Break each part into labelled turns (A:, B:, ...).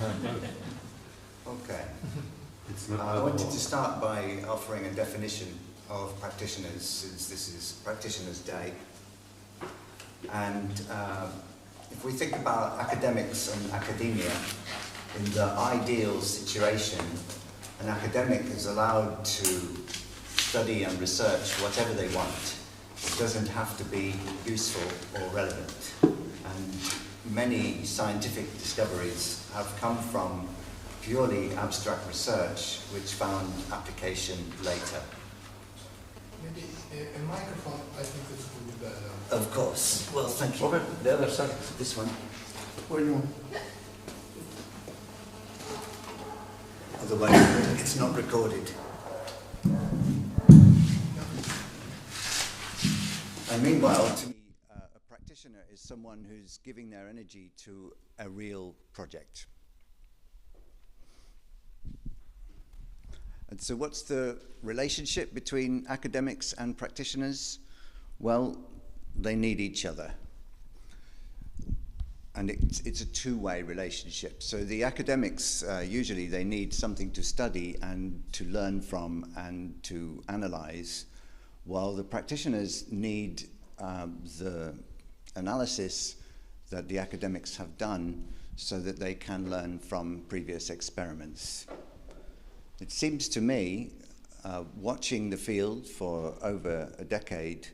A: Okay.
B: It's not
A: I wanted to start by offering a definition of practitioners, since this is Practitioners' Day. And if we think about academics and academia, in the ideal situation, an academic is allowed to study and research whatever they want. It doesn't have to be useful or relevant. And many scientific discoveries have come from purely abstract research, which found application later.
C: Maybe a microphone, I think this would be better.
A: Of course. Well, thank you.
B: Over the other side.
A: This one.
C: Where you want?
A: Otherwise, it's not recorded. And meanwhile, to me, a practitioner is someone who's giving their energy to a real project. And so what's the relationship between academics and practitioners? Well, they need each other. And it's a two-way relationship. So the academics, usually they need something to study and to learn from and to analyze, while the practitioners need the analysis that the academics have done so that they can learn from previous experiments. It seems to me, watching the field for over a decade,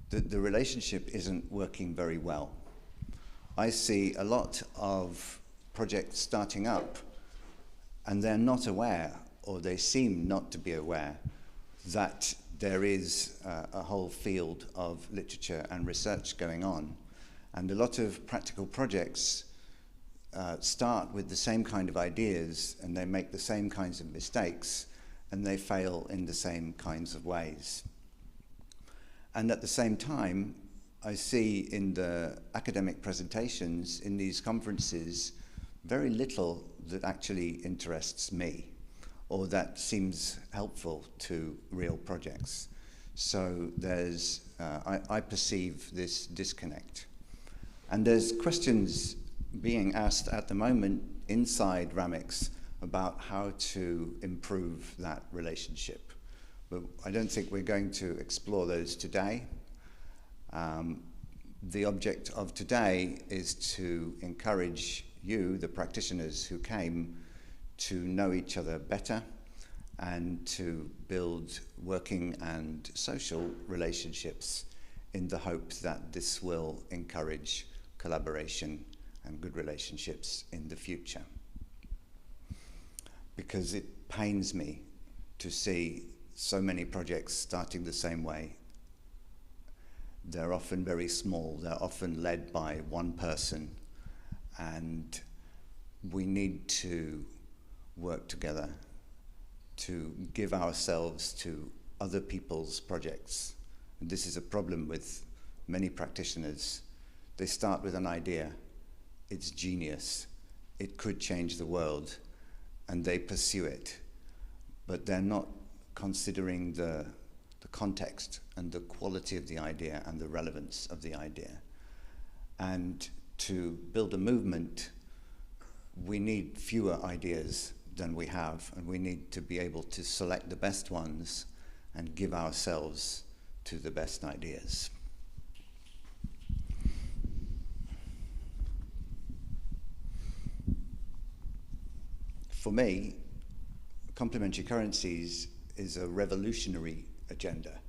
A: that the relationship isn't working very well. I see a lot of projects starting up, and they're not aware, or they seem not to be aware, that there is a whole field of literature and research going on. And a lot of practical projects start with the same kind of ideas, and they make the same kinds of mistakes, and they fail in the same kinds of ways. And at the same time, I see in the academic presentations in these conferences very little that actually interests me or that seems helpful to real projects. So there's, I perceive this disconnect. And there's questions being asked at the moment inside RAMICS about how to improve that relationship. But I don't think we're going to explore those today. The object of today is to encourage you, the practitioners who came, to know each other better and to build working and social relationships in the hope that this will encourage collaboration and good relationships in the future. Because it pains me to see so many projects starting the same way. They're often very small, they're often led by one person, and we need to work together to give ourselves to other people's projects. And this is a problem with many practitioners. They start with an idea, it's genius, it could change the world, and they pursue it, but they're not considering the context and the quality of the idea and the relevance of the idea. And to build a movement, we need fewer ideas than we have, and we need to be able to select the best ones and give ourselves to the best ideas. For me, complementary currencies is a revolutionary agenda.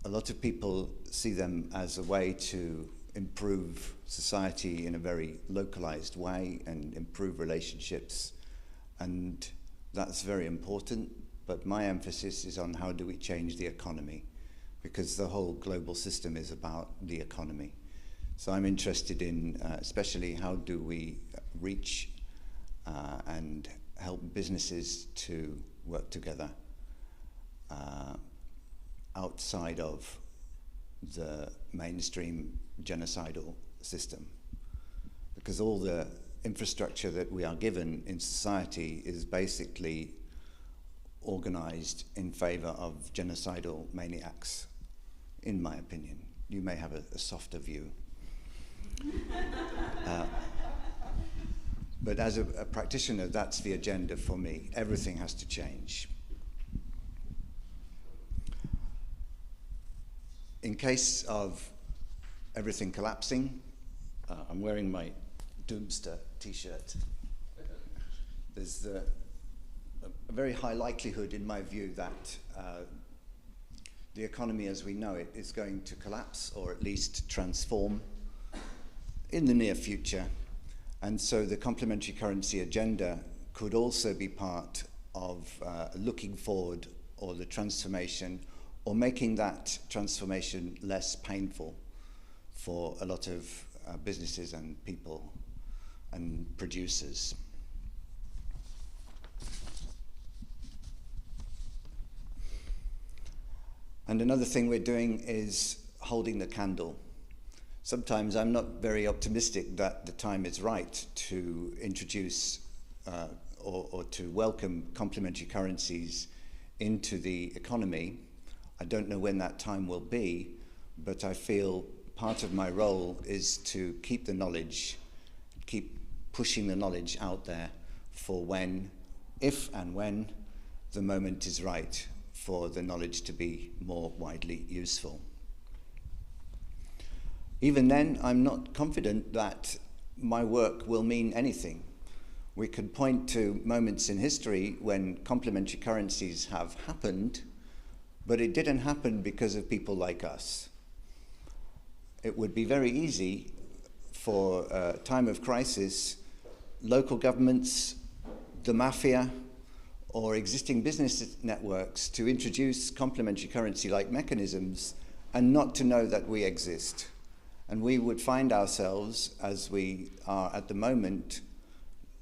A: A lot of people see them as a way to improve society in a very localized way and improve relationships, and that's very important, but my emphasis is on how do we change the economy, because the whole global system is about the economy. So I'm interested in especially how do we reach and help businesses to work together outside of the mainstream genocidal system. Because all the infrastructure that we are given in society is basically organized in favor of genocidal maniacs, in my opinion. You may have a softer view. But as a practitioner, that's the agenda for me. Everything has to change. In case of everything collapsing, I'm wearing my Doomster t-shirt. There's a very high likelihood, in my view, that the economy as we know it is going to collapse, or at least transform in the near future. And so the complementary currency agenda could also be part of looking forward, or the transformation, or making that transformation less painful for a lot of businesses and people and producers. And another thing we're doing is holding the candle. Sometimes I'm not very optimistic that the time is right to introduce or to welcome complementary currencies into the economy. I don't know when that time will be, but I feel part of my role is to keep the knowledge, keep pushing the knowledge out there for when, if and when, the moment is right for the knowledge to be more widely useful. Even then, I'm not confident that my work will mean anything. We could point to moments in history when complementary currencies have happened, but it didn't happen because of people like us. It would be very easy for a time of crisis, local governments, the mafia, or existing business networks to introduce complementary currency-like mechanisms and not to know that we exist. And we would find ourselves, as we are at the moment,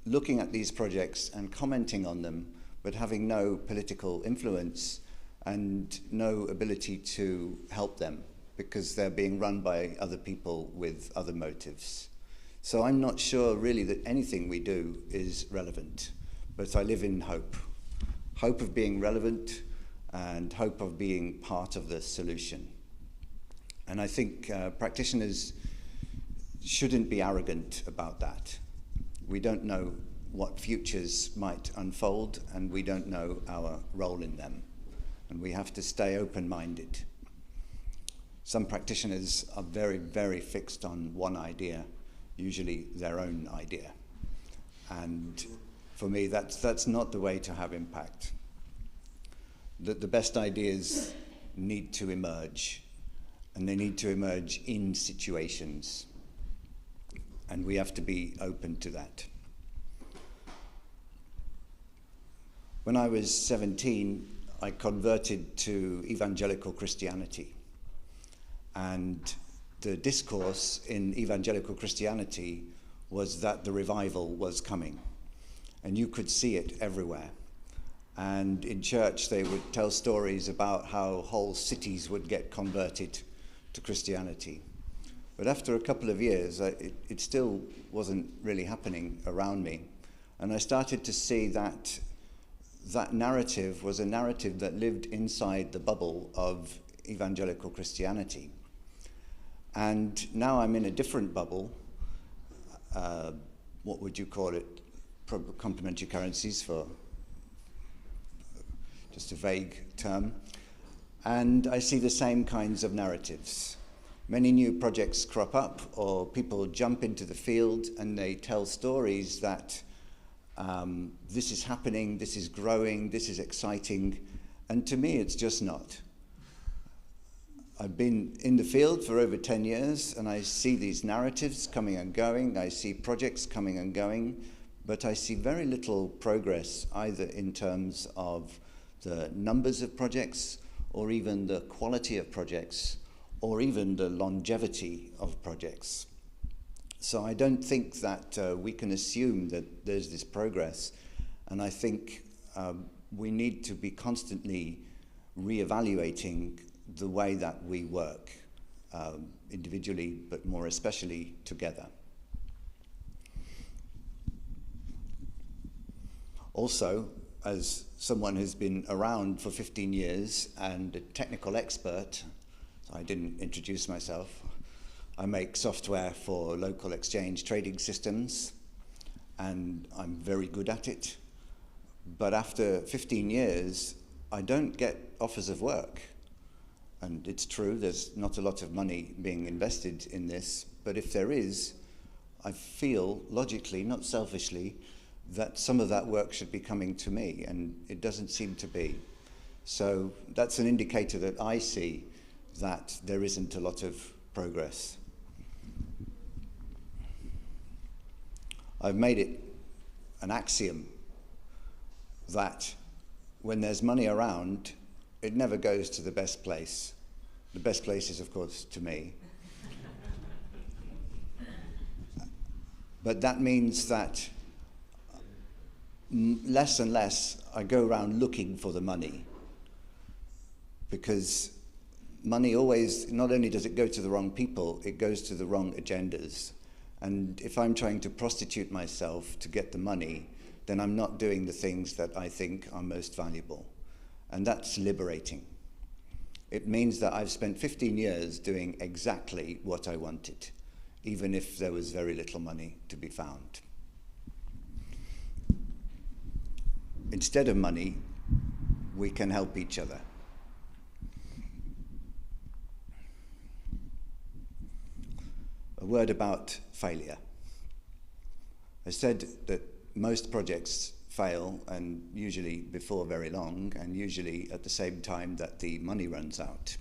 A: looking at these projects and commenting on them, but having no political influence and no ability to help them because they're being run by other people with other motives. So I'm not sure really that anything we do is relevant, but I live in hope. Hope of being relevant and hope of being part of the solution. And I think practitioners shouldn't be arrogant about that. We don't know what futures might unfold, and we don't know our role in them. And we have to stay open-minded. Some practitioners are very, very fixed on one idea, usually their own idea. And for me, that's not the way to have impact. The best ideas need to emerge, and they need to emerge in situations. And we have to be open to that. When I was 17, I converted to evangelical Christianity. And the discourse in evangelical Christianity was that the revival was coming. And you could see it everywhere. And in church, they would tell stories about how whole cities would get converted to Christianity. But after a couple of years, it still wasn't really happening around me. And I started to see that that narrative was a narrative that lived inside the bubble of evangelical Christianity. And now I'm in a different bubble. What would you call it? Complementary currencies, for just a vague term. And I see the same kinds of narratives. Many new projects crop up, or people jump into the field and they tell stories that this is happening, this is growing, this is exciting, and to me it's just not. I've been in the field for over 10 years and I see these narratives coming and going, I see projects coming and going, but I see very little progress either in terms of the numbers of projects or even the quality of projects or even the longevity of projects. So I don't think that we can assume that there's this progress, and I think we need to be constantly reevaluating the way that we work, individually, but more especially together. Also, as someone who's been around for 15 years and a technical expert, so I didn't introduce myself, I make software for local exchange trading systems, and I'm very good at it. But after 15 years, I don't get offers of work. And it's true, there's not a lot of money being invested in this, but if there is, I feel logically, not selfishly, that some of that work should be coming to me, and it doesn't seem to be. So that's an indicator that I see that there isn't a lot of progress. I've made it an axiom that when there's money around, it never goes to the best place. The best place is, of course, to me. But that means that less and less I go around looking for the money, because money always, not only does it go to the wrong people, it goes to the wrong agendas. And if I'm trying to prostitute myself to get the money, then I'm not doing the things that I think are most valuable. And that's liberating. It means that I've spent 15 years doing exactly what I wanted, even if there was very little money to be found. Instead of money, we can help each other. A word about failure. I said that most projects fail, and usually before very long, and usually at the same time that the money runs out.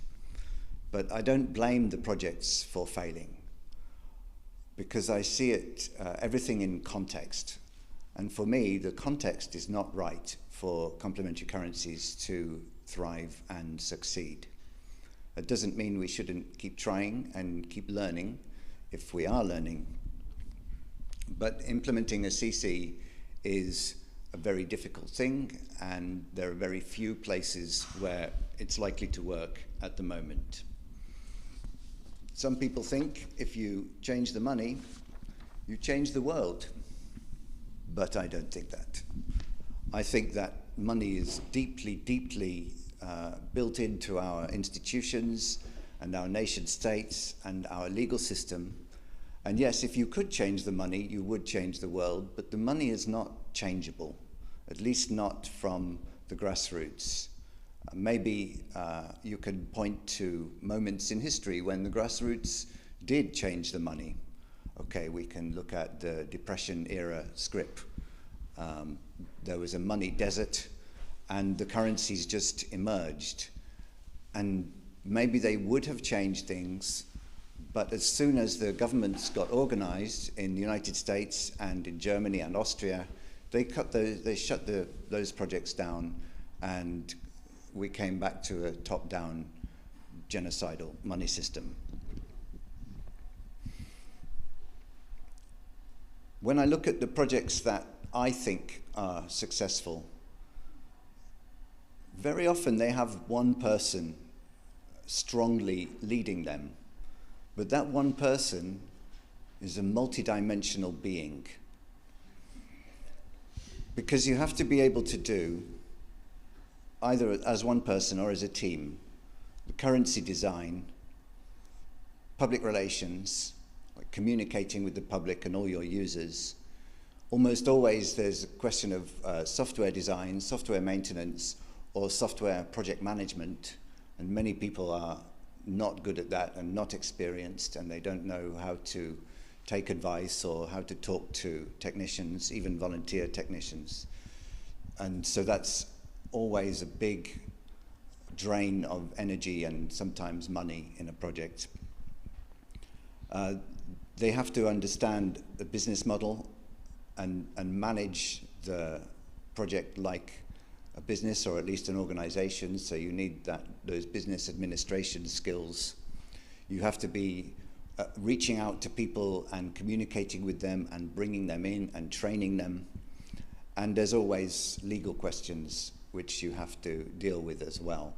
A: But I don't blame the projects for failing, because I see it, everything in context. And for me, the context is not right for complementary currencies to thrive and succeed. That doesn't mean we shouldn't keep trying and keep learning if we are learning. But implementing a CC is a very difficult thing, and there are very few places where it's likely to work at the moment. Some people think if you change the money, you change the world. But I don't think that. I think that money is deeply, deeply built into our institutions and our nation states and our legal system. And yes, if you could change the money, you would change the world, but the money is not changeable, at least not from the grassroots. Maybe you can point to moments in history when the grassroots did change the money. Okay, we can look at the Depression era scrip. There was a money desert, and the currencies just emerged. And maybe they would have changed things, but as soon as the governments got organized in the United States and in Germany and Austria, they shut those projects down, and we came back to a top-down genocidal money system. When I look at the projects that I think are successful, very often they have one person strongly leading them, but that one person is a multidimensional being. Because you have to be able to do, either as one person or as a team, the currency design, public relations, like communicating with the public and all your users. Almost always there's a question of software design, software maintenance, or software project management, and many people are not good at that and not experienced, and they don't know how to take advice or how to talk to technicians, even volunteer technicians. And so that's always a big drain of energy and sometimes money in a project. They have to understand the business model and manage the project like a business, or at least an organization, so you need those business administration skills. You have to be reaching out to people and communicating with them and bringing them in and training them. And there's always legal questions which you have to deal with as well.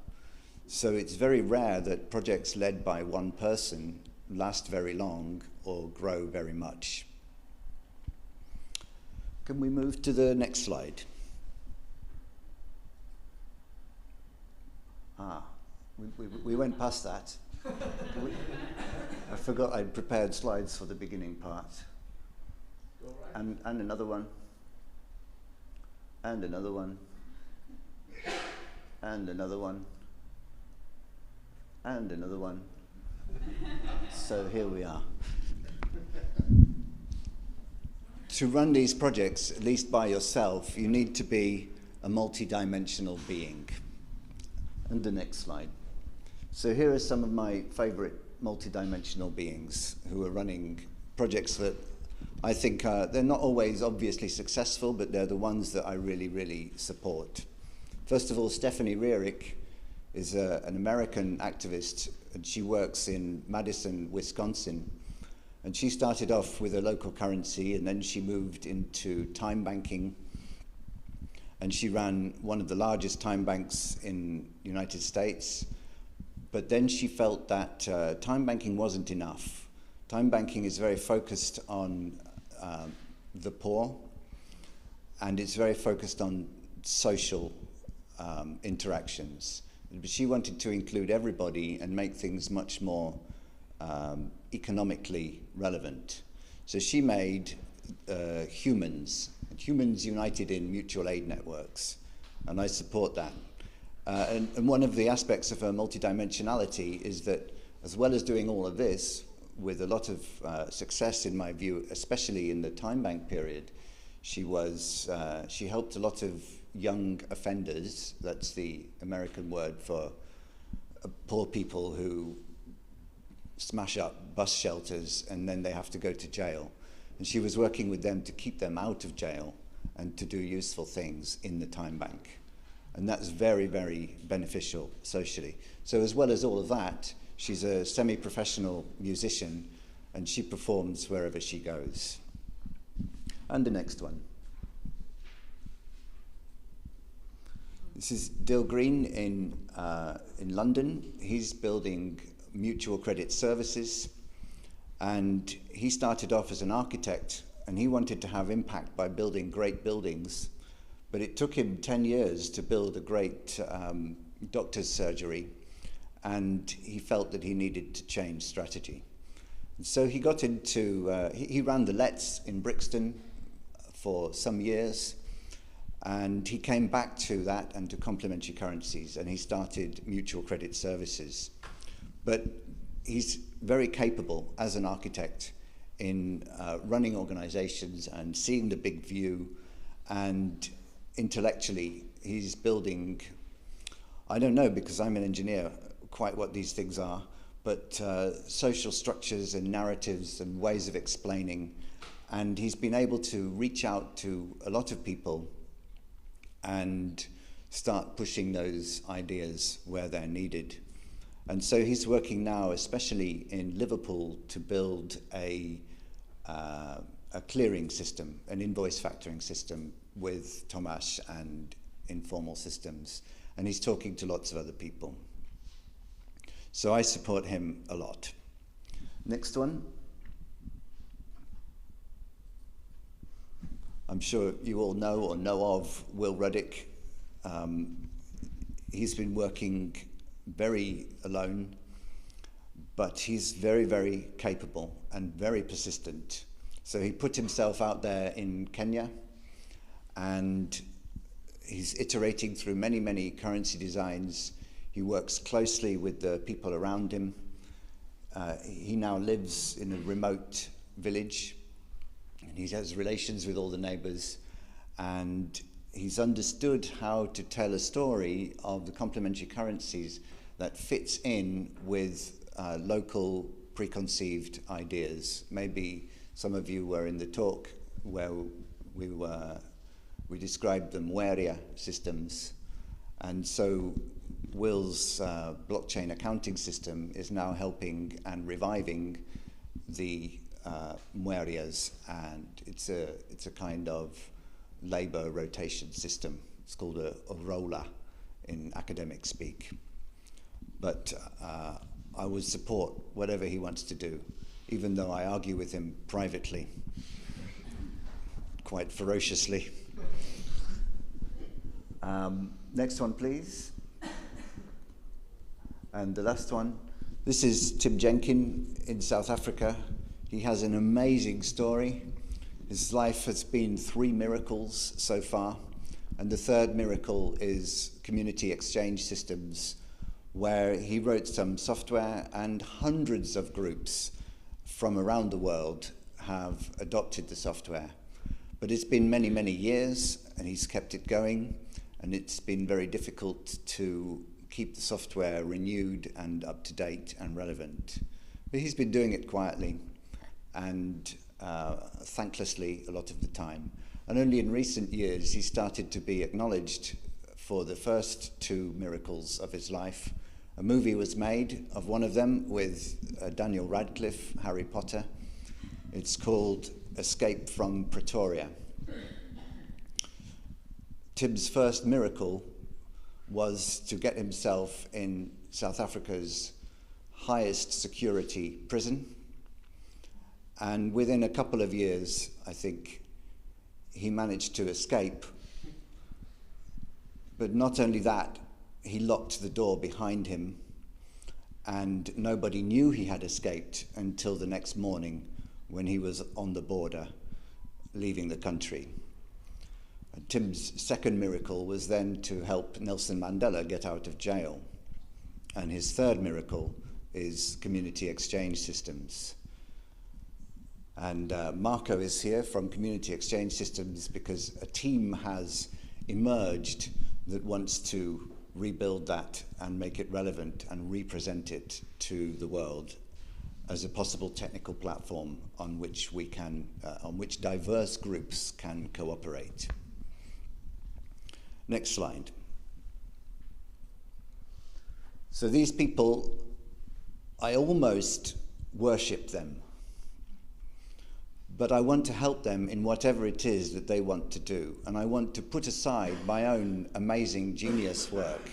A: So it's very rare that projects led by one person last very long or grow very much. Can we move to the next slide? We went past that. I forgot I'd prepared slides for the beginning part. And another one. And another one. And another one. And another one. So here we are. To run these projects, at least by yourself, you need to be a multi-dimensional being. And the next slide. So here are some of my favorite multi-dimensional beings who are running projects that I think they're not always obviously successful, but they're the ones that I really, really support. First of all, Stephanie Rearick is an American activist, and she works in Madison, Wisconsin. And she started off with a local currency, and then she moved into time banking. And she ran one of the largest time banks in the United States. But then she felt that time banking wasn't enough. Time banking is very focused on the poor, and it's very focused on social interactions. But she wanted to include everybody and make things much more economically relevant. So she made humans united in mutual aid networks, and I support that. And one of the aspects of her multidimensionality is that, as well as doing all of this, with a lot of success in my view, especially in the time bank period, she helped a lot of young offenders, that's the American word for poor people who smash up bus shelters and then they have to go to jail. And she was working with them to keep them out of jail and to do useful things in the time bank. And that's very, very beneficial socially. So as well as all of that, she's a semi-professional musician and she performs wherever she goes. And the next one. This is Dill Green in London. He's building mutual credit services, and he started off as an architect, and he wanted to have impact by building great buildings, but it took him 10 years to build a great doctor's surgery, and he felt that he needed to change strategy. And so he got into, he ran the Letts in Brixton for some years, and he came back to that and to complementary currencies, and he started mutual credit services. But he's very capable as an architect in running organizations and seeing the big view, and intellectually he's building, I don't know because I'm an engineer, quite what these things are, but social structures and narratives and ways of explaining, and he's been able to reach out to a lot of people and start pushing those ideas where they're needed. And so he's working now, especially in Liverpool, to build a clearing system, an invoice factoring system with Tomasz and Informal Systems. And he's talking to lots of other people. So I support him a lot. Next one. I'm sure you all know or know of Will Ruddick. He's been working very alone, but he's very, very capable and very persistent. So he put himself out there in Kenya, and he's iterating through many, many currency designs. He works closely with the people around him. He now lives in a remote village, and he has relations with all the neighbors, and he's understood how to tell a story of the complementary currencies that fits in with local preconceived ideas. Maybe some of you were in the talk where we described the Mweria systems, and so Will's blockchain accounting system is now helping and reviving the Mwerias, and it's a kind of labor rotation system. It's called a roller in academic speak. But I would support whatever he wants to do, even though I argue with him privately, quite ferociously. Next one, please. And the last one. This is Tim Jenkin in South Africa. He has an amazing story. His life has been 3 miracles so far, and the third miracle is community exchange systems, where he wrote some software and hundreds of groups from around the world have adopted the software. But it's been many, many years, and he's kept it going, and it's been very difficult to keep the software renewed and up to date and relevant. But he's been doing it quietly and thanklessly a lot of the time. And only in recent years he started to be acknowledged for the first 2 miracles of his life. A movie was made of one of them with Daniel Radcliffe, Harry Potter. It's called Escape from Pretoria. Tim's first miracle was to get himself in South Africa's highest security prison. And within a couple of years, I think, he managed to escape. But not only that, he locked the door behind him, and nobody knew he had escaped until the next morning when he was on the border, leaving the country. And Tim's second miracle was then to help Nelson Mandela get out of jail. And his third miracle is community exchange systems. And Marco is here from Community Exchange Systems because a team has emerged that wants to rebuild that and make it relevant and represent it to the world as a possible technical platform on which we can, on which diverse groups can cooperate. Next slide. So these people, I almost worship them, but I want to help them in whatever it is that they want to do. And I want to put aside my own amazing genius work.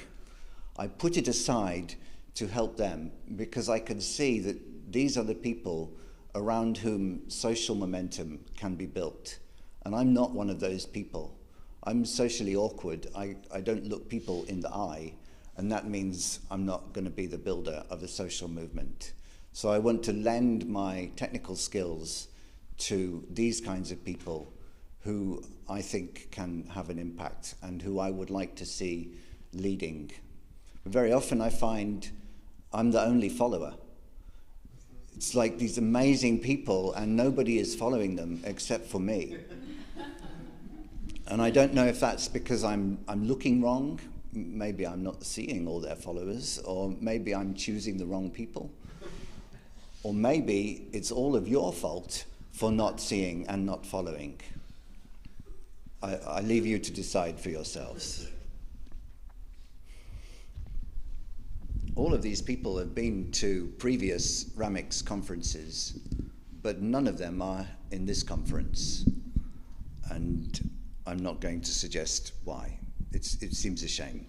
A: I put it aside to help them because I can see that these are the people around whom social momentum can be built. And I'm not one of those people. I'm socially awkward. I don't look people in the eye, and that means I'm not going to be the builder of a social movement. So I want to lend my technical skills to these kinds of people who I think can have an impact and who I would like to see leading. But very often I find I'm the only follower. It's like these amazing people and nobody is following them except for me. And I don't know if that's because I'm looking wrong, maybe I'm not seeing all their followers, or maybe I'm choosing the wrong people, or maybe it's all of your fault for not seeing and not following. I leave you to decide for yourselves. All of these people have been to previous RAMICS conferences, but none of them are in this conference. And I'm not going to suggest why. It seems a shame.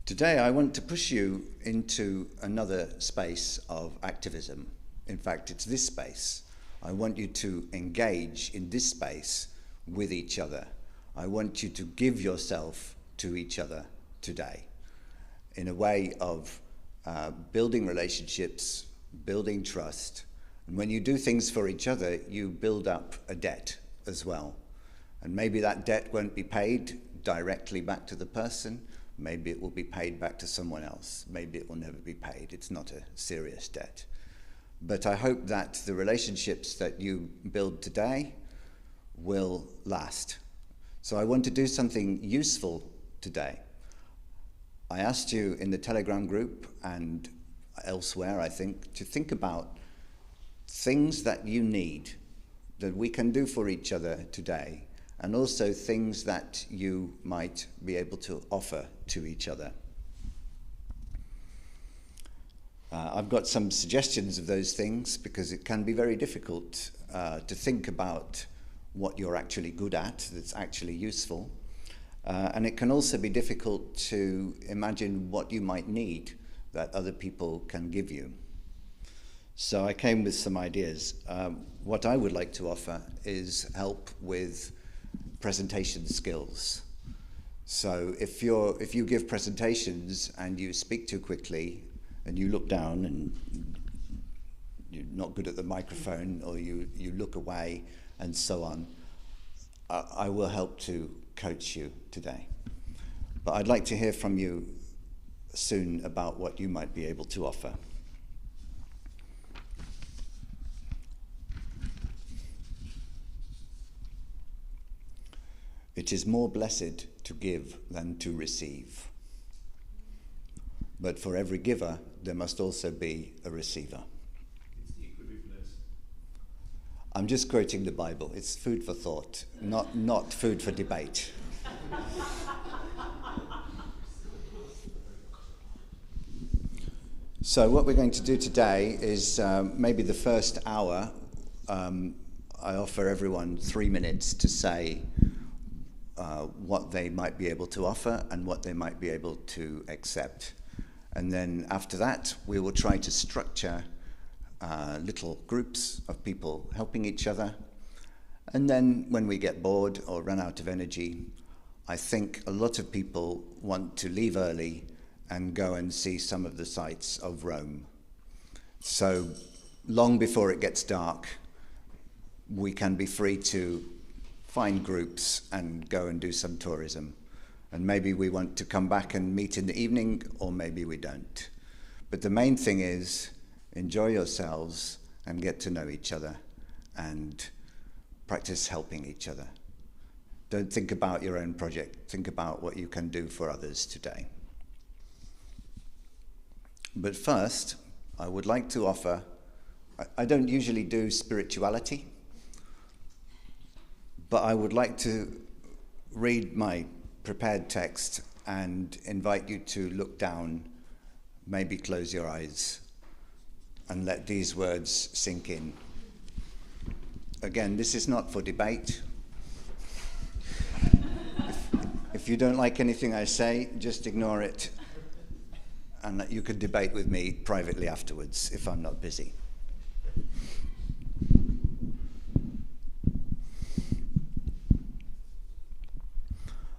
A: Today I want to push you into another space of activism. In fact, it's this space. I want you to engage in this space with each other. I want you to give yourself to each other today in a way of building relationships, building trust. And when you do things for each other, you build up a debt as well. And maybe that debt won't be paid directly back to the person. Maybe it will be paid back to someone else. Maybe it will never be paid. It's not a serious debt. But I hope that the relationships that you build today will last. So I want to do something useful today. I asked you in the Telegram group and elsewhere, I think, to think about things that you need, that we can do for each other today, and also things that you might be able to offer to each other. I've got some suggestions of those things because it can be very difficult to think about what you're actually good at, that's actually useful. And it can also be difficult to imagine what you might need that other people can give you. So I came with some ideas. What I would like to offer is help with presentation skills. So if you give presentations and you speak too quickly and you look down and you're not good at the microphone, or you look away, and so on, I will help to coach you today. But I'd like to hear from you soon about what you might be able to offer. It is more blessed to give than to receive. But for every giver, there must also be a receiver.
B: It's equally blessed.
A: I'm just quoting the Bible. It's food for thought, not food for debate. So what we're going to do today is maybe the first hour, I offer everyone 3 minutes to say what they might be able to offer and what they might be able to accept. And then after that, we will try to structure little groups of people helping each other. And then when we get bored or run out of energy, I think a lot of people want to leave early and go and see some of the sights of Rome. So long before it gets dark, we can be free to find groups and go and do some tourism. And maybe we want to come back and meet in the evening, or maybe we don't. But the main thing is enjoy yourselves and get to know each other and practice helping each other. Don't think about your own project. Think about what you can do for others today. But first, I would like to offer, I don't usually do spirituality, but I would like to read my prepared text and invite you to look down, maybe close your eyes, and let these words sink in. Again, this is not for debate. If you don't like anything I say, just ignore it, and that you could debate with me privately afterwards if I'm not busy.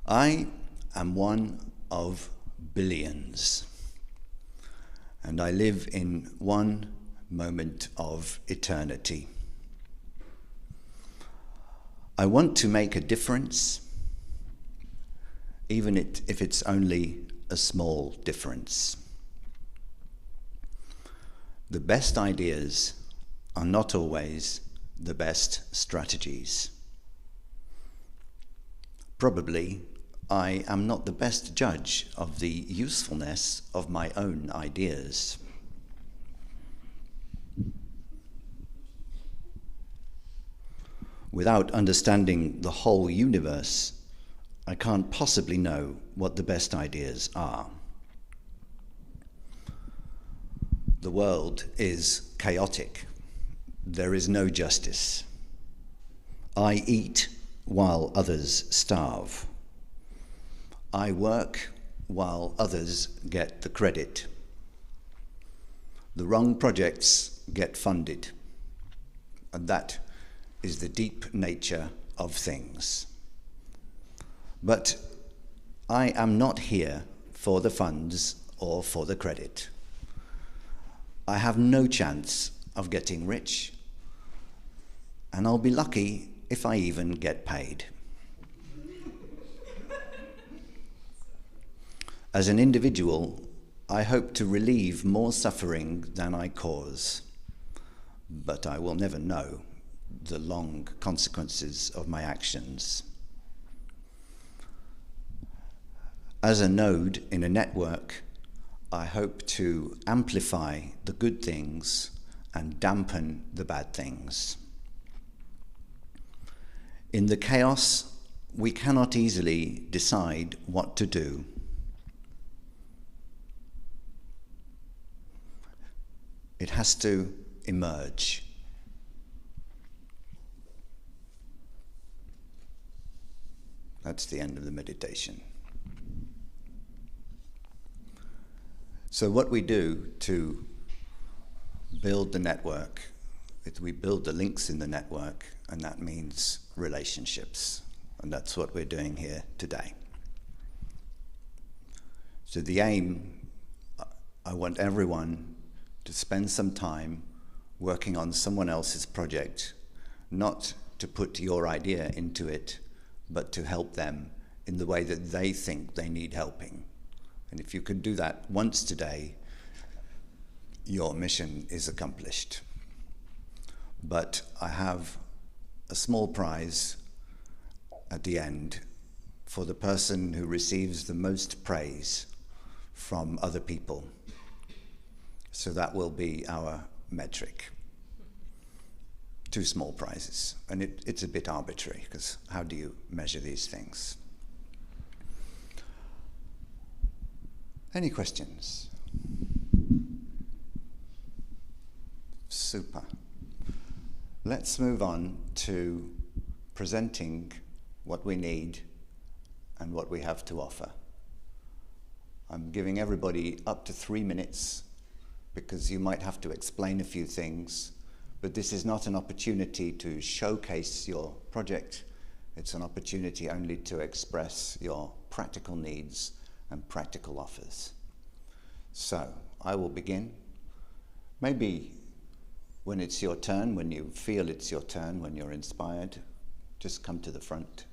A: I am one of billions, and I live in one moment of eternity. I want to make a difference, even if it's only a small difference. The best ideas are not always the best strategies. Probably, I am not the best judge of the usefulness of my own ideas. Without understanding the whole universe, I can't possibly know what the best ideas are. The world is chaotic. There is no justice. I eat while others starve. I work while others get the credit. The wrong projects get funded, and that is the deep nature of things. But I am not here for the funds or for the credit. I have no chance of getting rich, and I'll be lucky if I even get paid. As an individual, I hope to relieve more suffering than I cause, but I will never know the long consequences of my actions. As a node in a network, I hope to amplify the good things and dampen the bad things. In the chaos, we cannot easily decide what to do. It has to emerge. That's the end of the meditation. So what we do to build the network is we build the links in the network, and that means relationships. And that's what we're doing here today. So the aim, I want everyone to spend some time working on someone else's project, not to put your idea into it, but to help them in the way that they think they need helping. And if you can do that once today, your mission is accomplished. But I have a small prize at the end for the person who receives the most praise from other people. So that will be our metric. 2 small prizes. And it's a bit arbitrary, because how do you measure these things? Any questions? Super. Let's move on to presenting what we need and what we have to offer. I'm giving everybody up to 3 minutes, because you might have to explain a few things, but this is not an opportunity to showcase your project. It's an opportunity only to express your practical needs and practical offers. So I will begin. Maybe when it's your turn, when you feel it's your turn, when you're inspired, just come to the front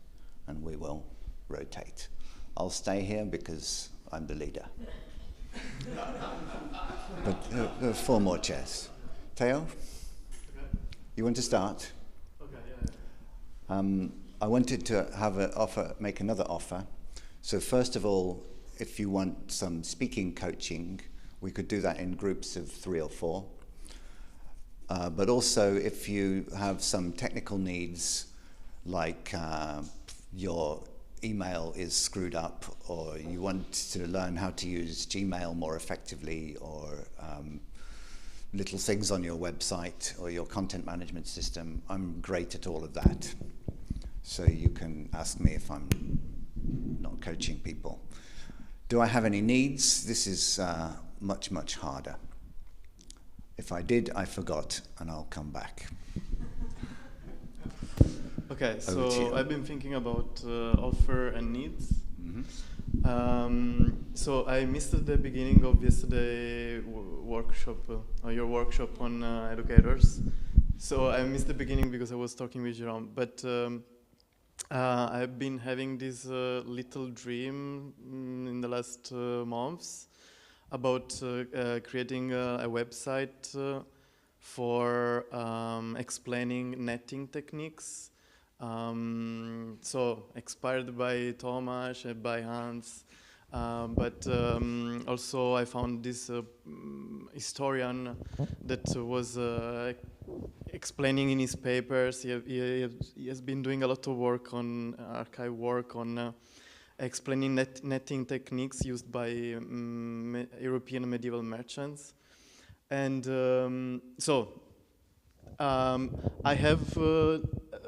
A: and we will rotate. I'll stay here because I'm the leader. But there are 4 more chairs. Theo, okay. You want to start?
D: Okay, yeah.
A: I wanted to have make another offer. So first of all, if you want some speaking coaching, we could do that in groups of 3 or 4. But also, if you have some technical needs, like your email is screwed up, or you want to learn how to use Gmail more effectively, or little things on your website or your content management system, I'm great at all of that. So you can ask me if I'm not coaching people. Do I have any needs? This is much, much harder. If I did, I forgot, and I'll come back.
D: Okay, so I've been thinking about offer and needs.
A: Mm-hmm.
D: So I missed the beginning of yesterday workshop, your workshop on educators. So I missed the beginning because I was talking with Jerome. But I've been having this little dream in the last months about creating a website for explaining netting techniques. So inspired by Thomas and by Hans, but also I found this historian that was explaining in his papers. He has been doing a lot of work on archive work on explaining netting techniques used by European medieval merchants. And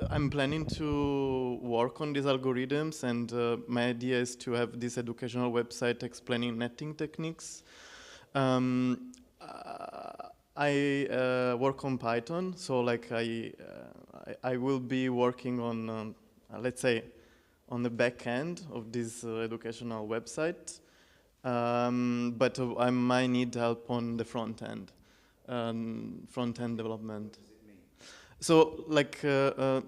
D: I'm planning to work on these algorithms, and my idea is to have this educational website explaining netting techniques. I work on Python, so like I will be working on, let's say, on the back end of this educational website, but I might need help on the front end development. So, like, the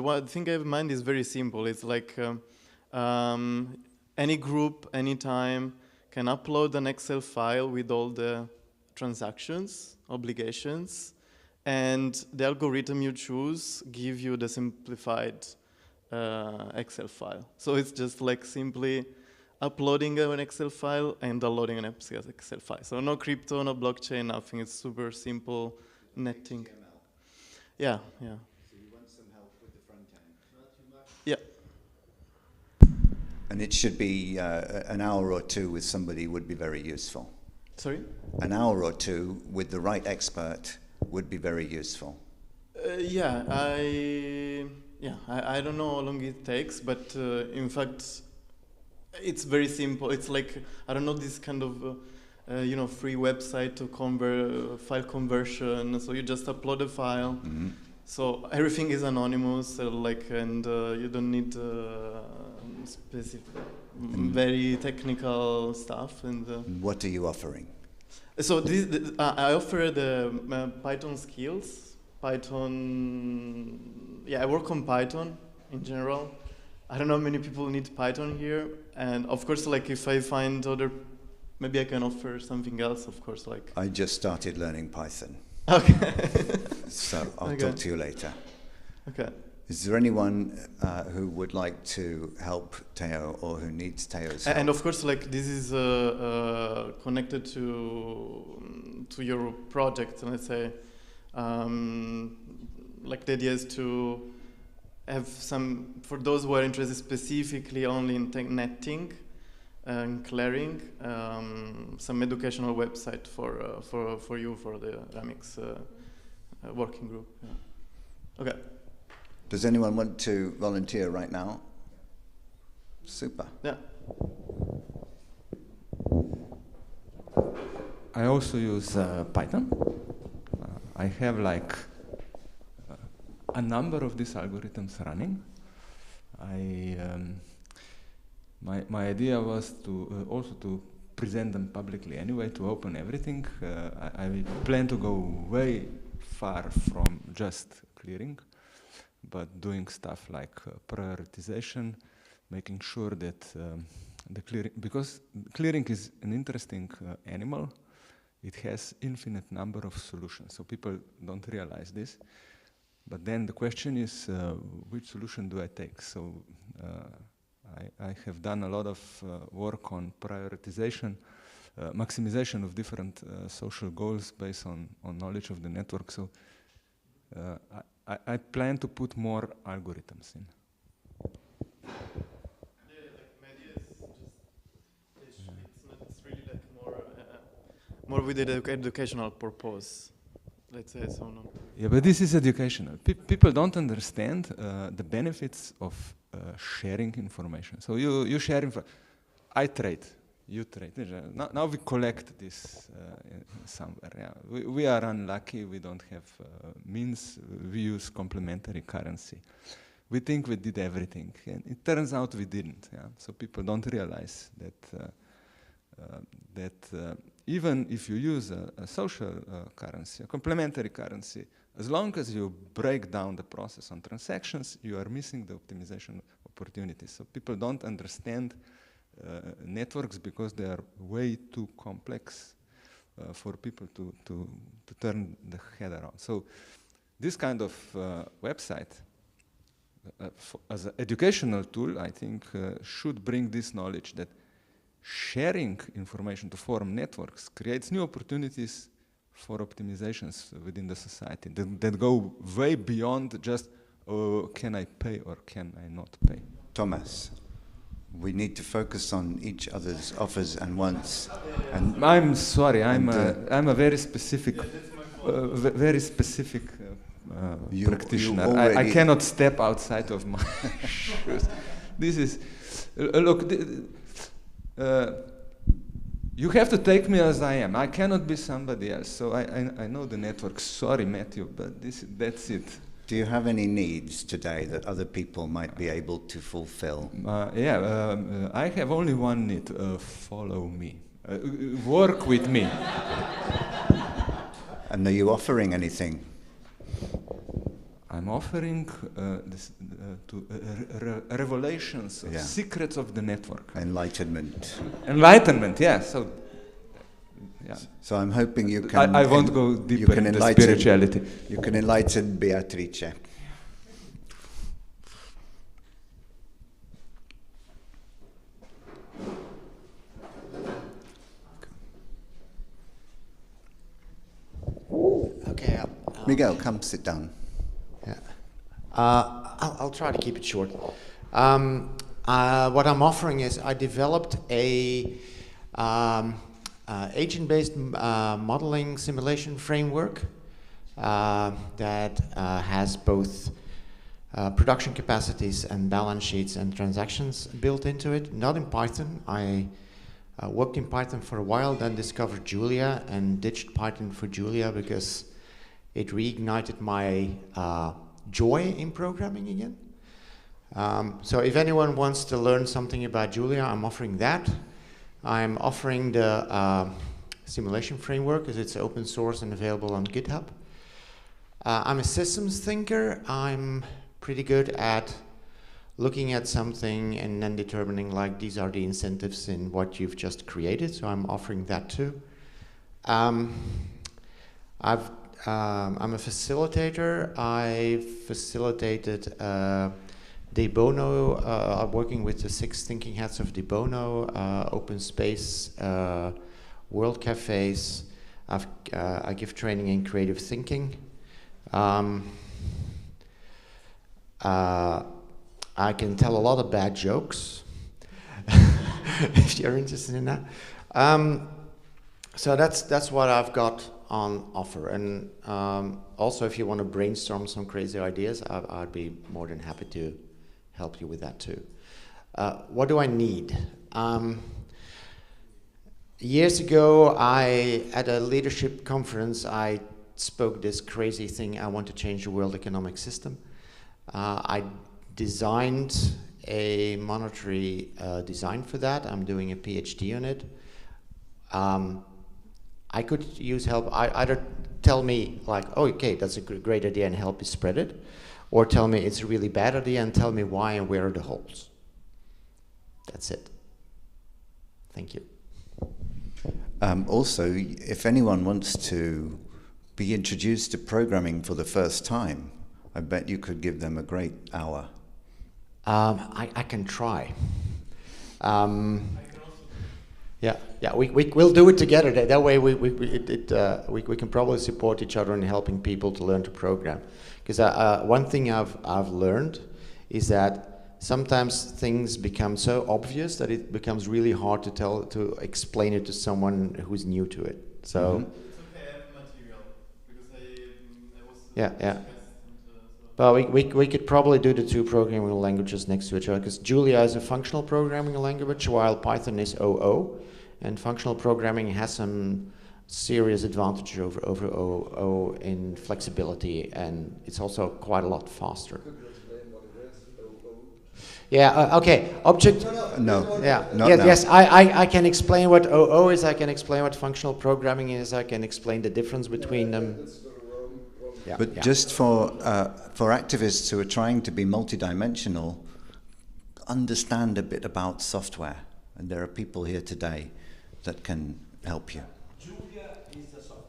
D: one thing I have in mind is very simple. It's like any group, anytime, can upload an Excel file with all the transactions, obligations, and the algorithm you choose give you the simplified Excel file. So it's just like simply uploading an Excel file and downloading an Excel file. So no crypto, no blockchain, nothing. It's super simple netting. Yeah, yeah.
A: So you want some help with the front end?
B: Not too much.
D: Yeah.
A: And it should be an hour or 2 with somebody would be very useful.
D: Sorry?
A: An hour or 2 with the right expert would be very useful.
D: Yeah, I don't know how long it takes, but in fact, it's very simple. It's like, I don't know, this kind of free website to file conversion. So you just upload a file.
A: Mm-hmm.
D: So everything is anonymous, and you don't need specific, very technical stuff. And
A: what are you offering?
D: So I offer the Python skills. Python, yeah, I work on Python in general. I don't know how many people need Python here, and of course, like if I find other, maybe I can offer something else. Of course, like
A: I just started learning Python.
D: Okay.
A: So I'll
D: Okay.
A: talk to you later.
D: Okay.
A: Is there anyone who would like to help Theo or who needs Theo's help?
D: And of course, like this is connected to your project. Let's say, like the idea is to have some, for those who are interested specifically only in netting and clearing, some educational website for you for the RAMICS working group. Yeah. Okay.
A: Does anyone want to volunteer right now? Super.
D: Yeah.
E: I also use Python. I have like a number of these algorithms running. My idea was to also to present them publicly anyway, to open everything. I plan to go way far from just clearing, but doing stuff like prioritization, making sure that the clearing, because clearing is an interesting animal. It has infinite number of solutions, so people don't realize this. But then the question is, which solution do I take? So I have done a lot of work on prioritization, maximization of different social goals based on knowledge of the network. So I plan to put more algorithms in.
D: It's really like more with the educational purpose, let's say so. No.
E: Yeah, but this is educational. People don't understand the benefits of sharing information. So you share info. I trade, you trade. Now we collect this somewhere. Yeah. We are unlucky. We don't have means. We use complementary currency. We think we did everything, and it turns out we didn't. Yeah? So people don't realize that even if you use a social currency, a complementary currency, as long as you break down the process on transactions, you are missing the optimization opportunities. So people don't understand networks because they are way too complex for people to turn the head around. So this kind of website, as an educational tool, I think should bring this knowledge that sharing information to form networks creates new opportunities for optimizations within the society that go way beyond just, oh, can I pay or can I not pay?
A: Thomas, we need to focus on each other's offers and wants. And
E: I'm sorry, I'm a very specific, practitioner. I cannot step outside of my shoes. This is, look, you have to take me as I am. I cannot be somebody else. So I know the network. Sorry, Matthew, but that's it.
A: do you have any needs today that other people might be able to fulfill?
E: I have only one need. Follow me. Work with me.
A: And are you offering anything?
E: I'm offering revelations of secrets of the network.
A: Enlightenment.
E: Enlightenment, yeah. So, yeah.
A: So I'm hoping you can...
E: I won't go deeper into spirituality.
A: You can enlighten Beatrice.
F: Okay.
A: Miguel, come sit down.
F: Yeah. I'll try to keep it short. What I'm offering is I developed a agent-based modeling simulation framework that has both production capacities and balance sheets and transactions built into it. Not in Python. I worked in Python for a while, then discovered Julia and ditched Python for Julia because it reignited my joy in programming again. So if anyone wants to learn something about Julia, I'm offering that. I'm offering the simulation framework, because it's open source and available on GitHub. I'm a systems thinker. I'm pretty good at looking at something and then determining, like, these are the incentives in what you've just created, so I'm offering that too. I'm a facilitator. I facilitated De Bono, working with the 6 thinking hats of De Bono, open space, world cafes. I give training in creative thinking. I can tell a lot of bad jokes, if you're interested in that. So that's what I've got on offer. And also, if you want to brainstorm some crazy ideas, I'd be more than happy to help you with that too. What do I need? Years ago, at a leadership conference, I spoke this crazy thing: I want to change the world economic system. I designed a monetary design for that. I'm doing a PhD on it. I could use help. Either tell me, like, oh, okay, that's a great idea, and help me spread it, or tell me it's a really bad idea and tell me why and where are the holes. That's it. Thank you.
A: Also, if anyone wants to be introduced to programming for the first time, I bet you could give them a great hour.
F: I can try. Yeah, we'll do it together. That way we can probably support each other in helping people to learn to program. Because one thing I've learned is that sometimes things become so obvious that it becomes really hard to explain it to someone who's new to it. So.
D: It's okay, I have material because I was.
F: Yeah. Well, we could probably do the 2 programming languages next to each other, because Julia is a functional programming language, while Python is OO, and functional programming has some serious advantage over OO in flexibility, and it's also quite a lot faster.
G: Could you explain what it is, OO?
F: Yeah, okay, object...
A: No.
F: Yeah.
A: Not now.
F: Yes, I can explain what OO is, I can explain what functional programming is, I can explain the difference between them. Yeah,
A: But just for activists who are trying to be multidimensional, understand a bit about software. And there are people here today that can help you.
G: Julia is the software.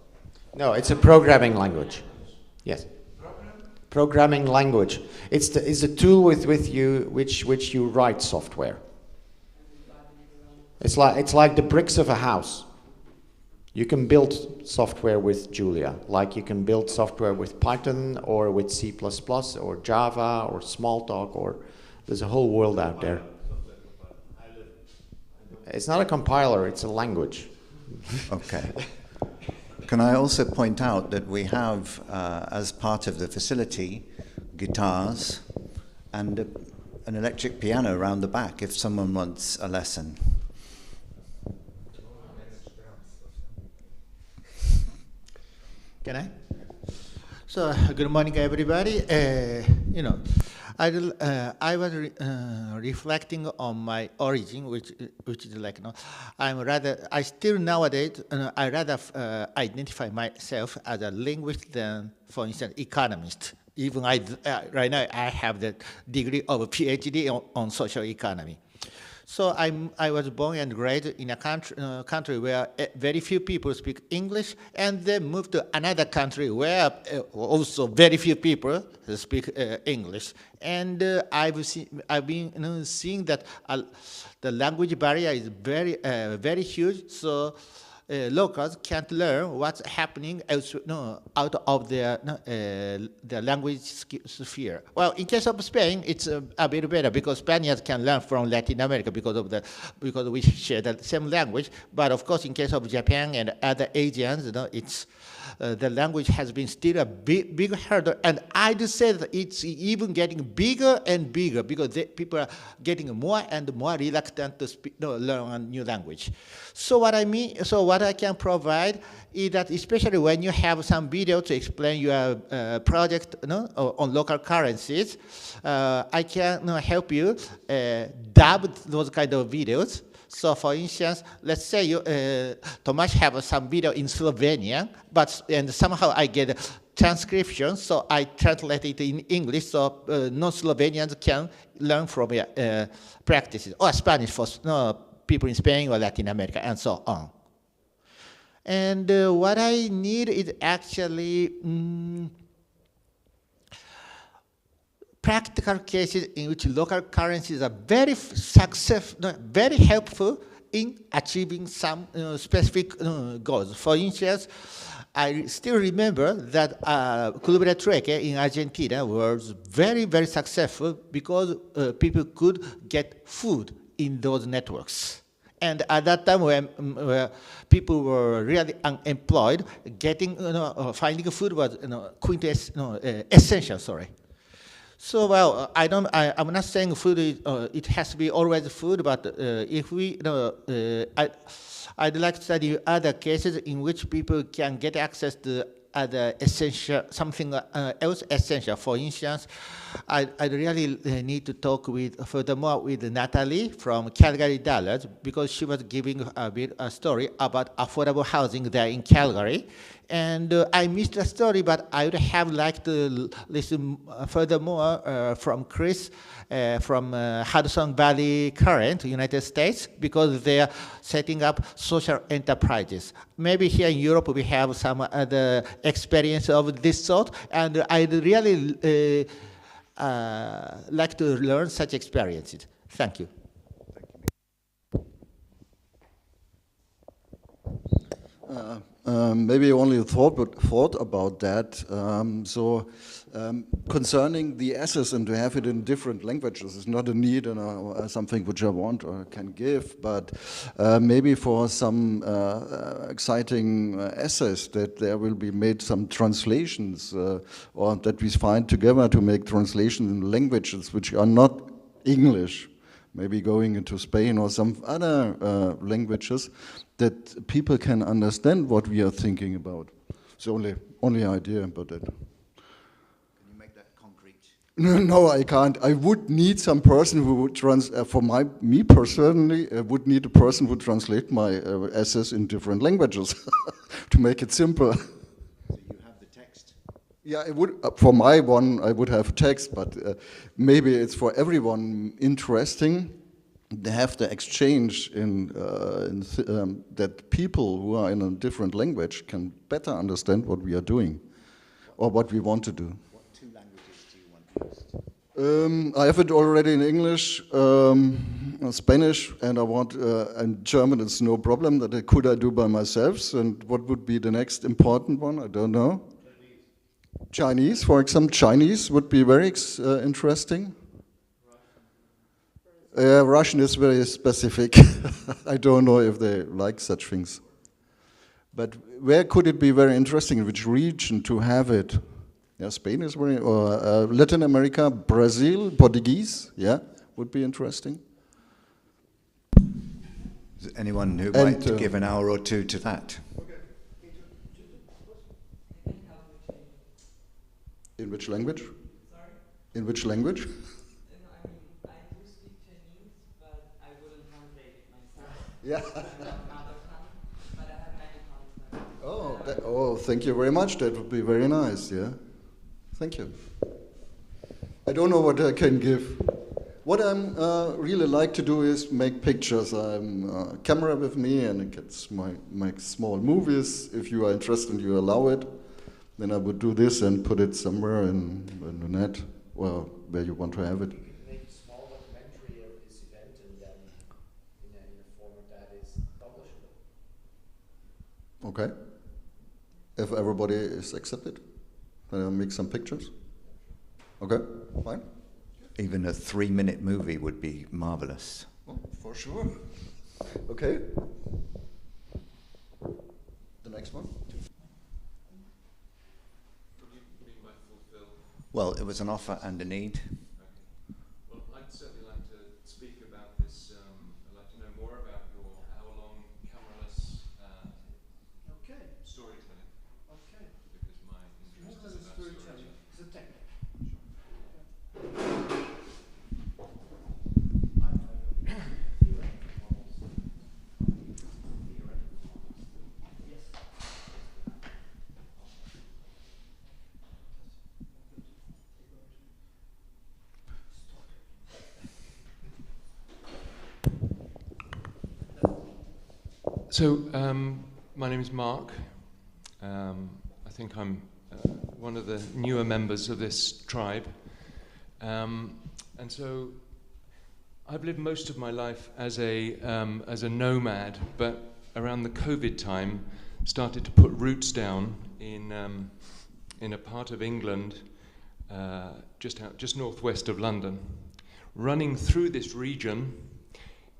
F: No, it's a programming language. Yes. Programming language. It's a tool with which you write software. It's like the bricks of a house. You can build software with Julia, like you can build software with Python or with C++ or Java or Smalltalk, or there's a whole world out there. It's not a compiler, it's a language.
A: Okay. Can I also point out that we have, as part of the facility, guitars and an electric piano around the back if someone wants a lesson.
H: Can I? So, good morning, everybody. I was reflecting on my origin, which is like, I still nowadays, I rather identify myself as a linguist than, for instance, economist. Even right now, I have the degree of a PhD on social economy. So I was born and raised in a country where very few people speak English, and then moved to another country where also very few people speak English. And I've been seeing that the language barrier is very huge. So locals can't learn what's happening out of their language sphere. Well, in case of Spain, it's a bit better because Spaniards can learn from Latin America because we share the same language. But of course, in case of Japan and other Asians, it's the language has been still a big hurdle, and I'd say that it's even getting bigger and bigger because people are getting more and more reluctant to learn a new language. So what I can provide is that, especially when you have some video to explain your project on local currencies, I can help you dub those kind of videos So for instance, let's say you, Tomasz have some video in Slovenian, and somehow I get a transcription, so I translate it in English, so non-Slovenians can learn from practices, or Spanish for people in Spain or Latin America, and so on. And what I need is actually practical cases in which local currencies are very successful, very helpful in achieving some specific goals. For instance, I still remember that collaborators in Argentina was very, very successful because people could get food in those networks. And at that time, when people were really unemployed, getting, finding food was, essential. Sorry. So, well, I'm not saying food is, it has to be always food, but if we, I'd like to study other cases in which people can get access to other essential, something else essential. For instance, I really need to talk furthermore with Natalie from Calgary Dollars, because she was giving a story about affordable housing there in Calgary. And I missed the story, but I would have liked to listen furthermore from Chris from Hudson Valley Current, United States, because they are setting up social enterprises. Maybe here in Europe we have some other experience of this sort, and I'd really like to learn such experiences. Thank you.
I: Maybe only a thought about that. Concerning the essays and to have it in different languages is not a need and something which I want or can give, but maybe for some exciting essays that there will be made some translations or that we find together to make translations in languages which are not English, maybe going into Spain or some other languages, that people can understand what we are thinking about. It's the only idea about that.
A: Can you make that concrete?
I: No, I can't. I would need some person who would me personally, I would need a person who would translate my essays in different languages to make it simple.
A: So you have the text?
I: Yeah, it would. For my one, I would have text, but maybe it's for everyone interesting. They have the exchange that people who are in a different language can better understand what we are doing or what we want to do.
A: What 2 languages do you want used?
I: I have it already in English, Spanish, and I want and German. It's no problem. That could I do by myself. And what would be the next important one? I don't know. Chinese, for example. Chinese would be very interesting. Russian is very specific. I don't know if they like such things. But where could it be very interesting? In which region to have it? Yeah, Spain is very, or Latin America, Brazil, Portuguese, yeah, would be interesting.
A: Is there anyone who would like to give an hour or 2 to that?
I: In which language?
J: Sorry?
I: In which language? Yeah. Oh, thank you very much. That would be very nice. Yeah, thank you. I don't know what I can give. What I'm really like to do is make pictures. I'm a camera with me, and it gets make small movies. If you are interested and you allow it, then I would do this and put it somewhere in the net, well, where you want to have it. Okay. If everybody is accepted, then I'll make some pictures. Okay, fine.
A: Even a 3-minute movie would be marvelous.
I: Oh, for sure. Okay. The next one.
B: What do you mean by fulfill?
A: Well, it was an offer and a need.
B: Okay. Well, I'd certainly like to speak about this. I'd like to know more about your hour-long cameraless storytelling.
C: Okay.
B: Because my interest is about storytelling.
C: It's a technique.
B: My name is Mark. I think I'm one of the newer members of this tribe. And so I've lived most of my life as a nomad, but around the COVID time, started to put roots down in a part of England, just northwest of London. Running through this region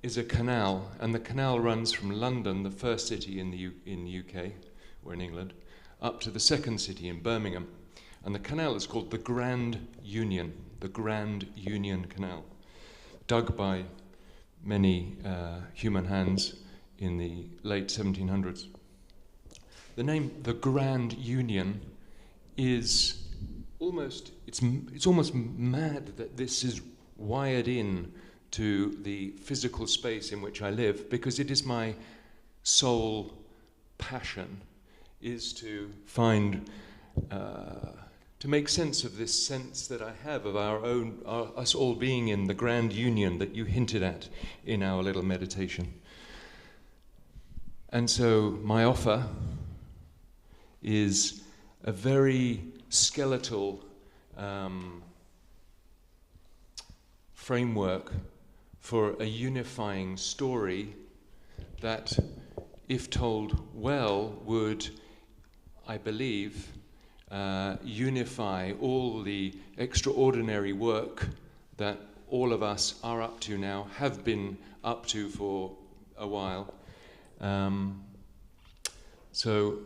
B: is a canal, and the canal runs from London, the first city in the UK, or in England, up to the second city in Birmingham. And the canal is called the Grand Union Canal, dug by many human hands in the late 1700s. The name, the Grand Union, is almost, it's almost mad that this is wired in to the physical space in which I live, because it is my sole passion, is to find, to make sense of this sense that I have of us all being in the grand union that you hinted at in our little meditation. And so my offer is a very skeletal framework for a unifying story that, if told well, would, I believe, unify all the extraordinary work that all of us are up to now, have been up to for a while. So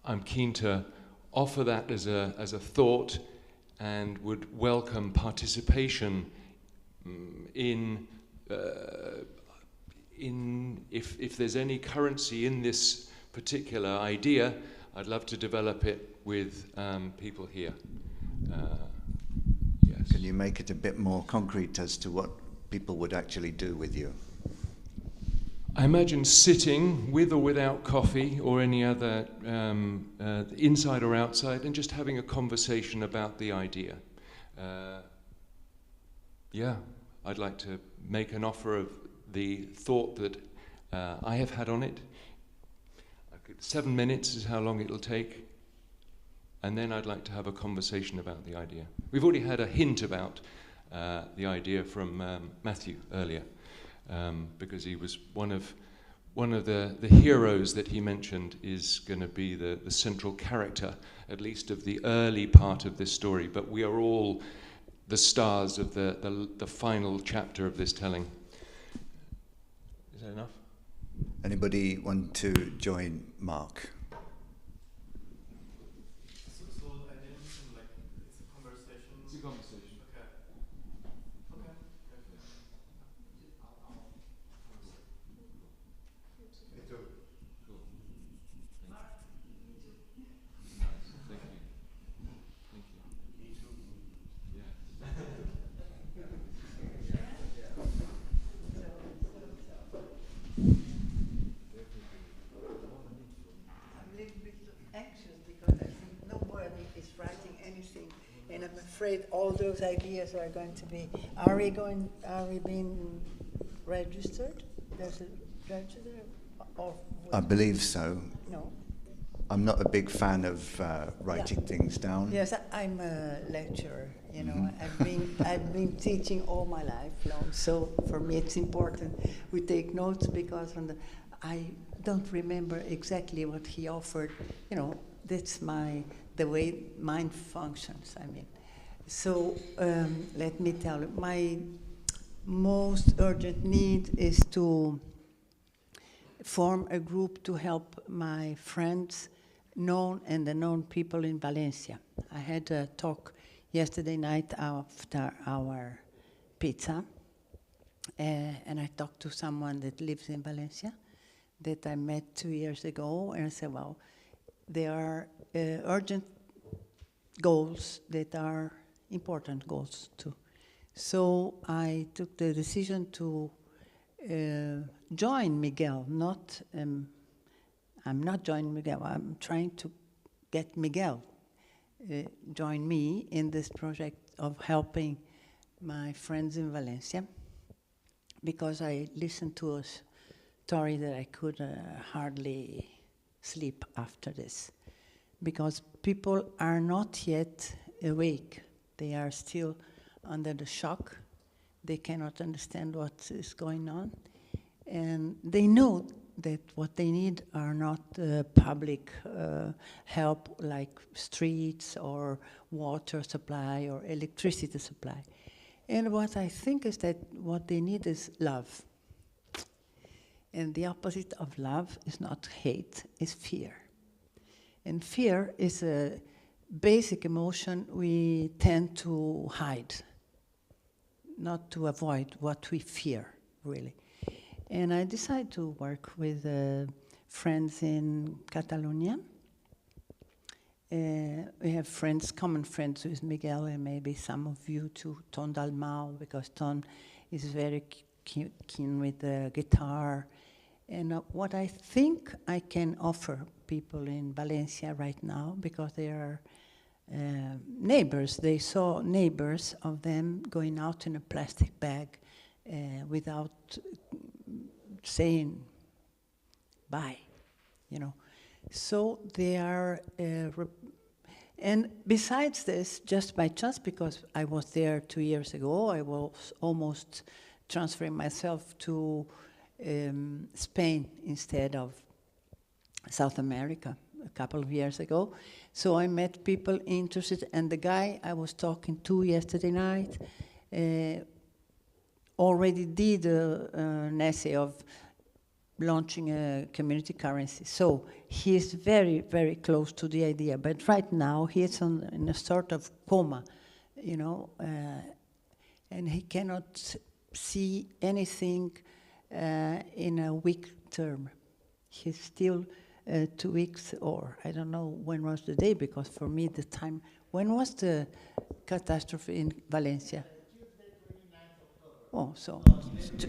B: I'm keen to offer that as a thought, and would welcome participation if there's any currency in this particular idea. I'd love to develop it with people here. Yes.
A: Can you make it a bit more concrete as to what people would actually do with you?
B: I imagine sitting with or without coffee or any other inside or outside, and just having a conversation about the idea. Yeah, I'd like to make an offer of the thought that I have had on it. 7 minutes is how long it'll take, and then I'd like to have a conversation about the idea. We've already had a hint about the idea from Matthew earlier, because he was one of the heroes that he mentioned is going to be the central character, at least of the early part of this story. But we are all the stars of the final chapter of this telling. Is that enough?
A: Anybody want to join Mark?
D: So I didn't listen, like, it's a conversation.
B: It's a conversation.
D: Okay. Okay.
B: Me too. Cool. Thank you. Thank you. Me too. Yeah.
J: And I'm afraid all those ideas are going to be. Are we being registered? There's a register?
A: I believe so.
J: No.
A: I'm not a big fan of writing things down.
J: Yes, I'm a lecturer. You know, I've been teaching all my life long. So for me, it's important we take notes, because I don't remember exactly what he offered. You know, that's the way mind functions, I mean. So let me tell you, my most urgent need is to form a group to help my friends, known and unknown people in Valencia. I had a talk yesterday night after our pizza, and I talked to someone that lives in Valencia that I met 2 years ago, and I said, well, there are urgent goals that are important goals too. So I took the decision to join Miguel. I'm not joining Miguel. I'm trying to get Miguel join me in this project of helping my friends in Valencia, because I listened to story that I could hardly sleep after this, because people are not yet awake. They are still under the shock. They cannot understand what is going on. And they know that what they need are not public help like streets or water supply or electricity supply. And what I think is that what they need is love. And the opposite of love is not hate, is fear. And fear is a basic emotion we tend to hide, not to avoid what we fear, really. And I decided to work with friends in Catalonia. We have friends, common friends with Miguel, and maybe some of you too, Ton Dalmau, because Ton is very keen with the guitar. And what I think I can offer people in Valencia right now, because they are neighbors, they saw neighbors of them going out in a plastic bag without saying bye, you know. So they are, and besides this, just by chance, because I was there 2 years ago, I was almost transferring myself to Spain instead of South America a couple of years ago. So I met people interested, and the guy I was talking to yesterday night already did an essay of launching a community currency. So he is very, very close to the idea, but right now he is in a sort of coma, you know, and he cannot see anything in a week term. He's still 2 weeks, or I don't know when was the day, because for me the time, when was the catastrophe in Valencia?
H: Tuesday, 29th October.
J: Oh, so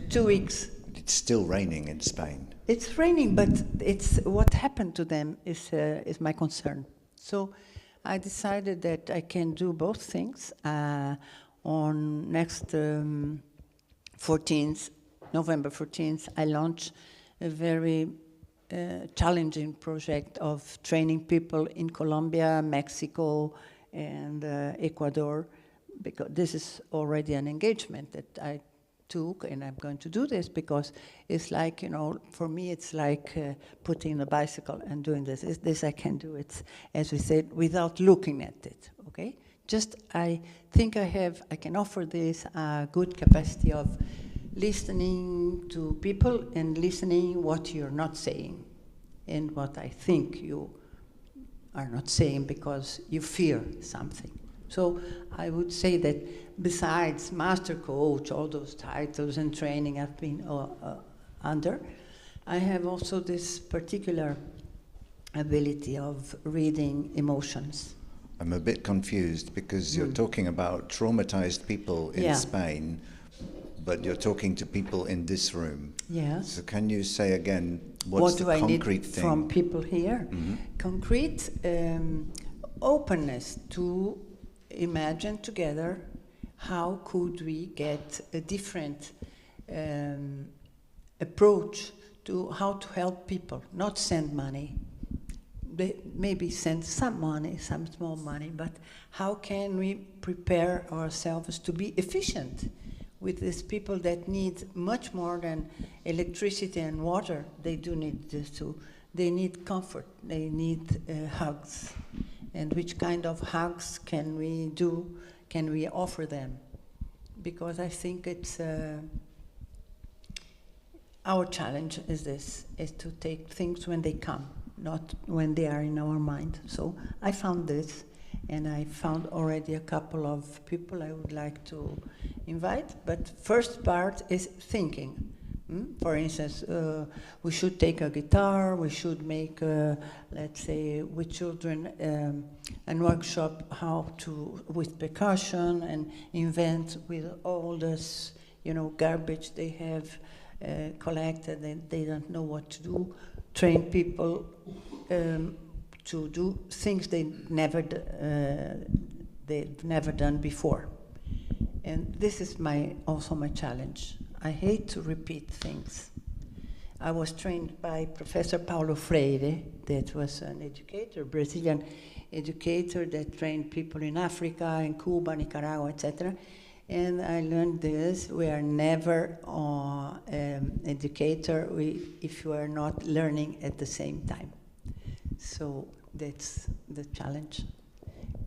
J: 2 weeks.
A: It's still raining in Spain.
J: It's raining, but it's what happened to them is my concern. So I decided that I can do both things. On next 14th, November 14th, I launch a very challenging project of training people in Colombia, Mexico, and Ecuador, because this is already an engagement that I took, and I'm going to do this because it's like, you know, for me it's like putting a bicycle and doing this. This I can do it, as we said, without looking at it, okay? Just, I think I can offer this good capacity of listening to people and listening what you're not saying and what I think you are not saying because you fear something. So I would say that besides master coach, all those titles and training I've been under, I have also this particular ability of reading emotions.
A: I'm a bit confused because you're talking about traumatized people in Spain, but you're talking to people in this room.
J: Yes.
A: So can you say again, what's the concrete thing?
J: What do I need from people here? Mm-hmm. Concrete openness to imagine together how could we get a different approach to how to help people, not send money. Maybe send some money, some small money, but how can we prepare ourselves to be efficient with these people that need much more than electricity and water? They do need this too. They need comfort, they need hugs. And which kind of hugs can we do, can we offer them? Because I think it's, our challenge is this, is to take things when they come, not when they are in our mind. So I found this, and I found already a couple of people I would like to invite, but first part is thinking. For instance, we should take a guitar, we should make, let's say, with children, a workshop how to, with percussion, and invent with all this, you know, garbage they have collected and they don't know what to do, train people to do things they've never done before. And this is also my challenge. I hate to repeat things. I was trained by Professor Paulo Freire, that was an educator, Brazilian educator that trained people in Africa, in Cuba, Nicaragua, etc. And I learned this: we are never educator if you are not learning at the same time. So that's the challenge.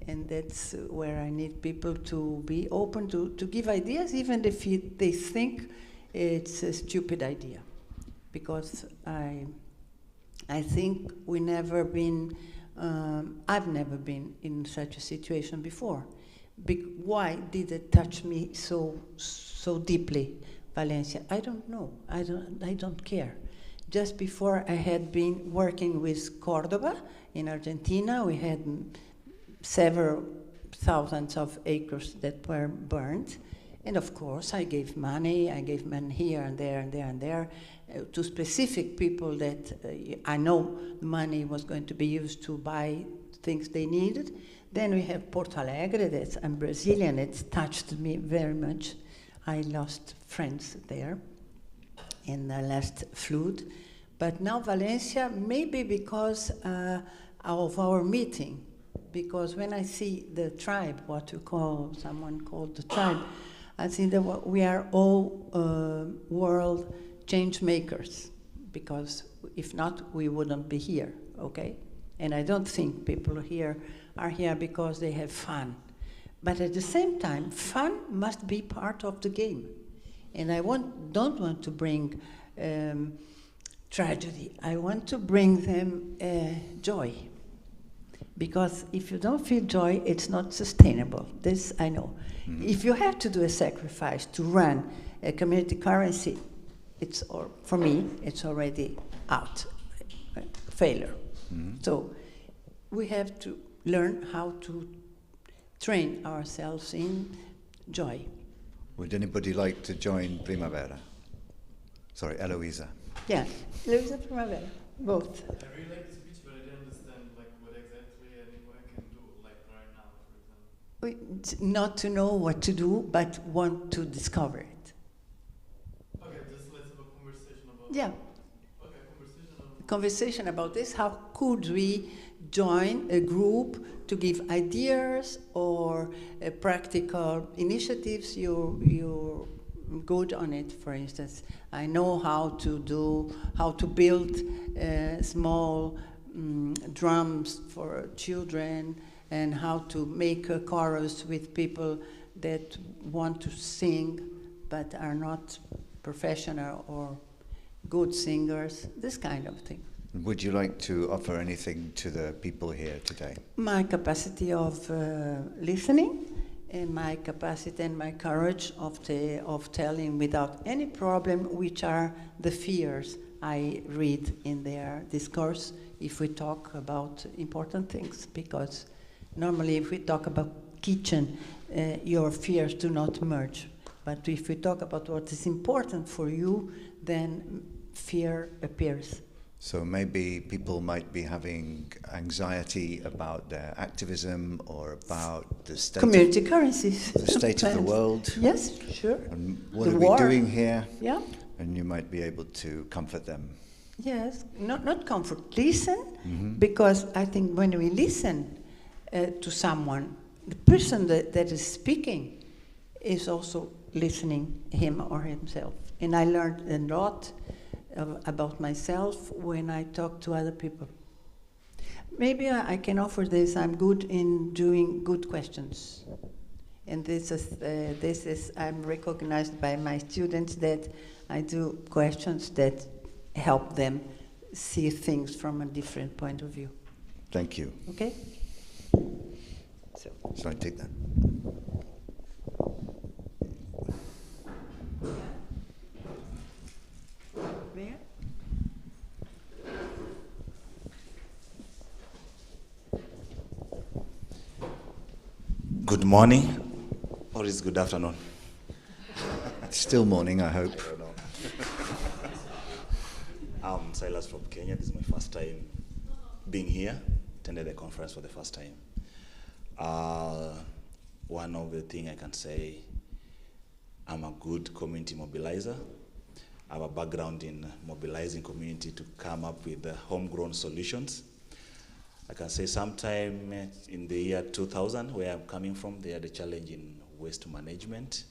J: And that's where I need people to be open to give ideas, even if they think it's a stupid idea. Because I think we never been, I've never been in such a situation before. Why did it touch me so deeply, Valencia? I don't know. I don't care. Just before I had been working with Cordoba in Argentina, we had several thousands of acres that were burned. And of course, I gave money here and there and there and there to specific people that I know the money was going to be used to buy things they needed. Then we have Porto Alegre, I'm Brazilian, it's touched me very much. I lost friends there in the last flood. But now Valencia, maybe because of our meeting, because when I see the tribe, someone called the tribe, I think that we are all world change makers, because if not, we wouldn't be here, okay? And I don't think people here are here because they have fun. But at the same time, fun must be part of the game. And I don't want to bring tragedy. I want to bring them joy. Because if you don't feel joy, it's not sustainable. This I know. Mm-hmm. If you have to do a sacrifice to run a community currency, for me, it's already out, failure. Mm-hmm. So we have to learn how to train ourselves in joy.
A: Would anybody like to join Primavera? Sorry, Eloisa.
J: Yeah, Eloisa, Primavera, both.
D: I really like the speech, but I didn't understand what exactly I can do right now, for example.
J: Not to know what to do, but want to discover it.
D: Okay, just let's have a conversation about
J: Yeah.
D: Okay,
J: conversation about this. How could we join a group to give ideas or practical initiatives? You're good on it, for instance. I know how to build small drums for children, and how to make a chorus with people that want to sing but are not professional or good singers, this kind of thing.
A: Would you like to offer anything to the people here today?
J: My capacity of listening, and my capacity and my courage of telling without any problem which are the fears I read in their discourse if we talk about important things. Because normally if we talk about kitchen, your fears do not merge. But if we talk about what is important for you, then fear appears.
A: So maybe people might be having anxiety about their activism or about the state
J: community currencies.
A: The state of the world.
J: Yes, sure.
A: And what are we doing here?
J: Yeah.
A: And you might be able to comfort them.
J: Yes, not comfort, listen, because I think when we listen to someone, the person that is speaking is also listening, him or himself. And I learned a lot about myself when I talk to other people. Maybe I can offer this. I'm good in doing good questions. And this is I'm recognized by my students that I do questions that help them see things from a different point of view.
A: Thank you.
J: Okay?
A: So I take that.
J: Where?
K: Good morning, or is it good afternoon?
A: It's still morning, I hope.
K: I don't know. I'm Silas from Kenya. This is my first time being here. Attended the conference for the first time. One of the things I can say, I'm a good community mobilizer. have a background in mobilizing community to come up with homegrown solutions. I can say sometime in the year 2000, where I'm coming from, they had a challenge in waste management.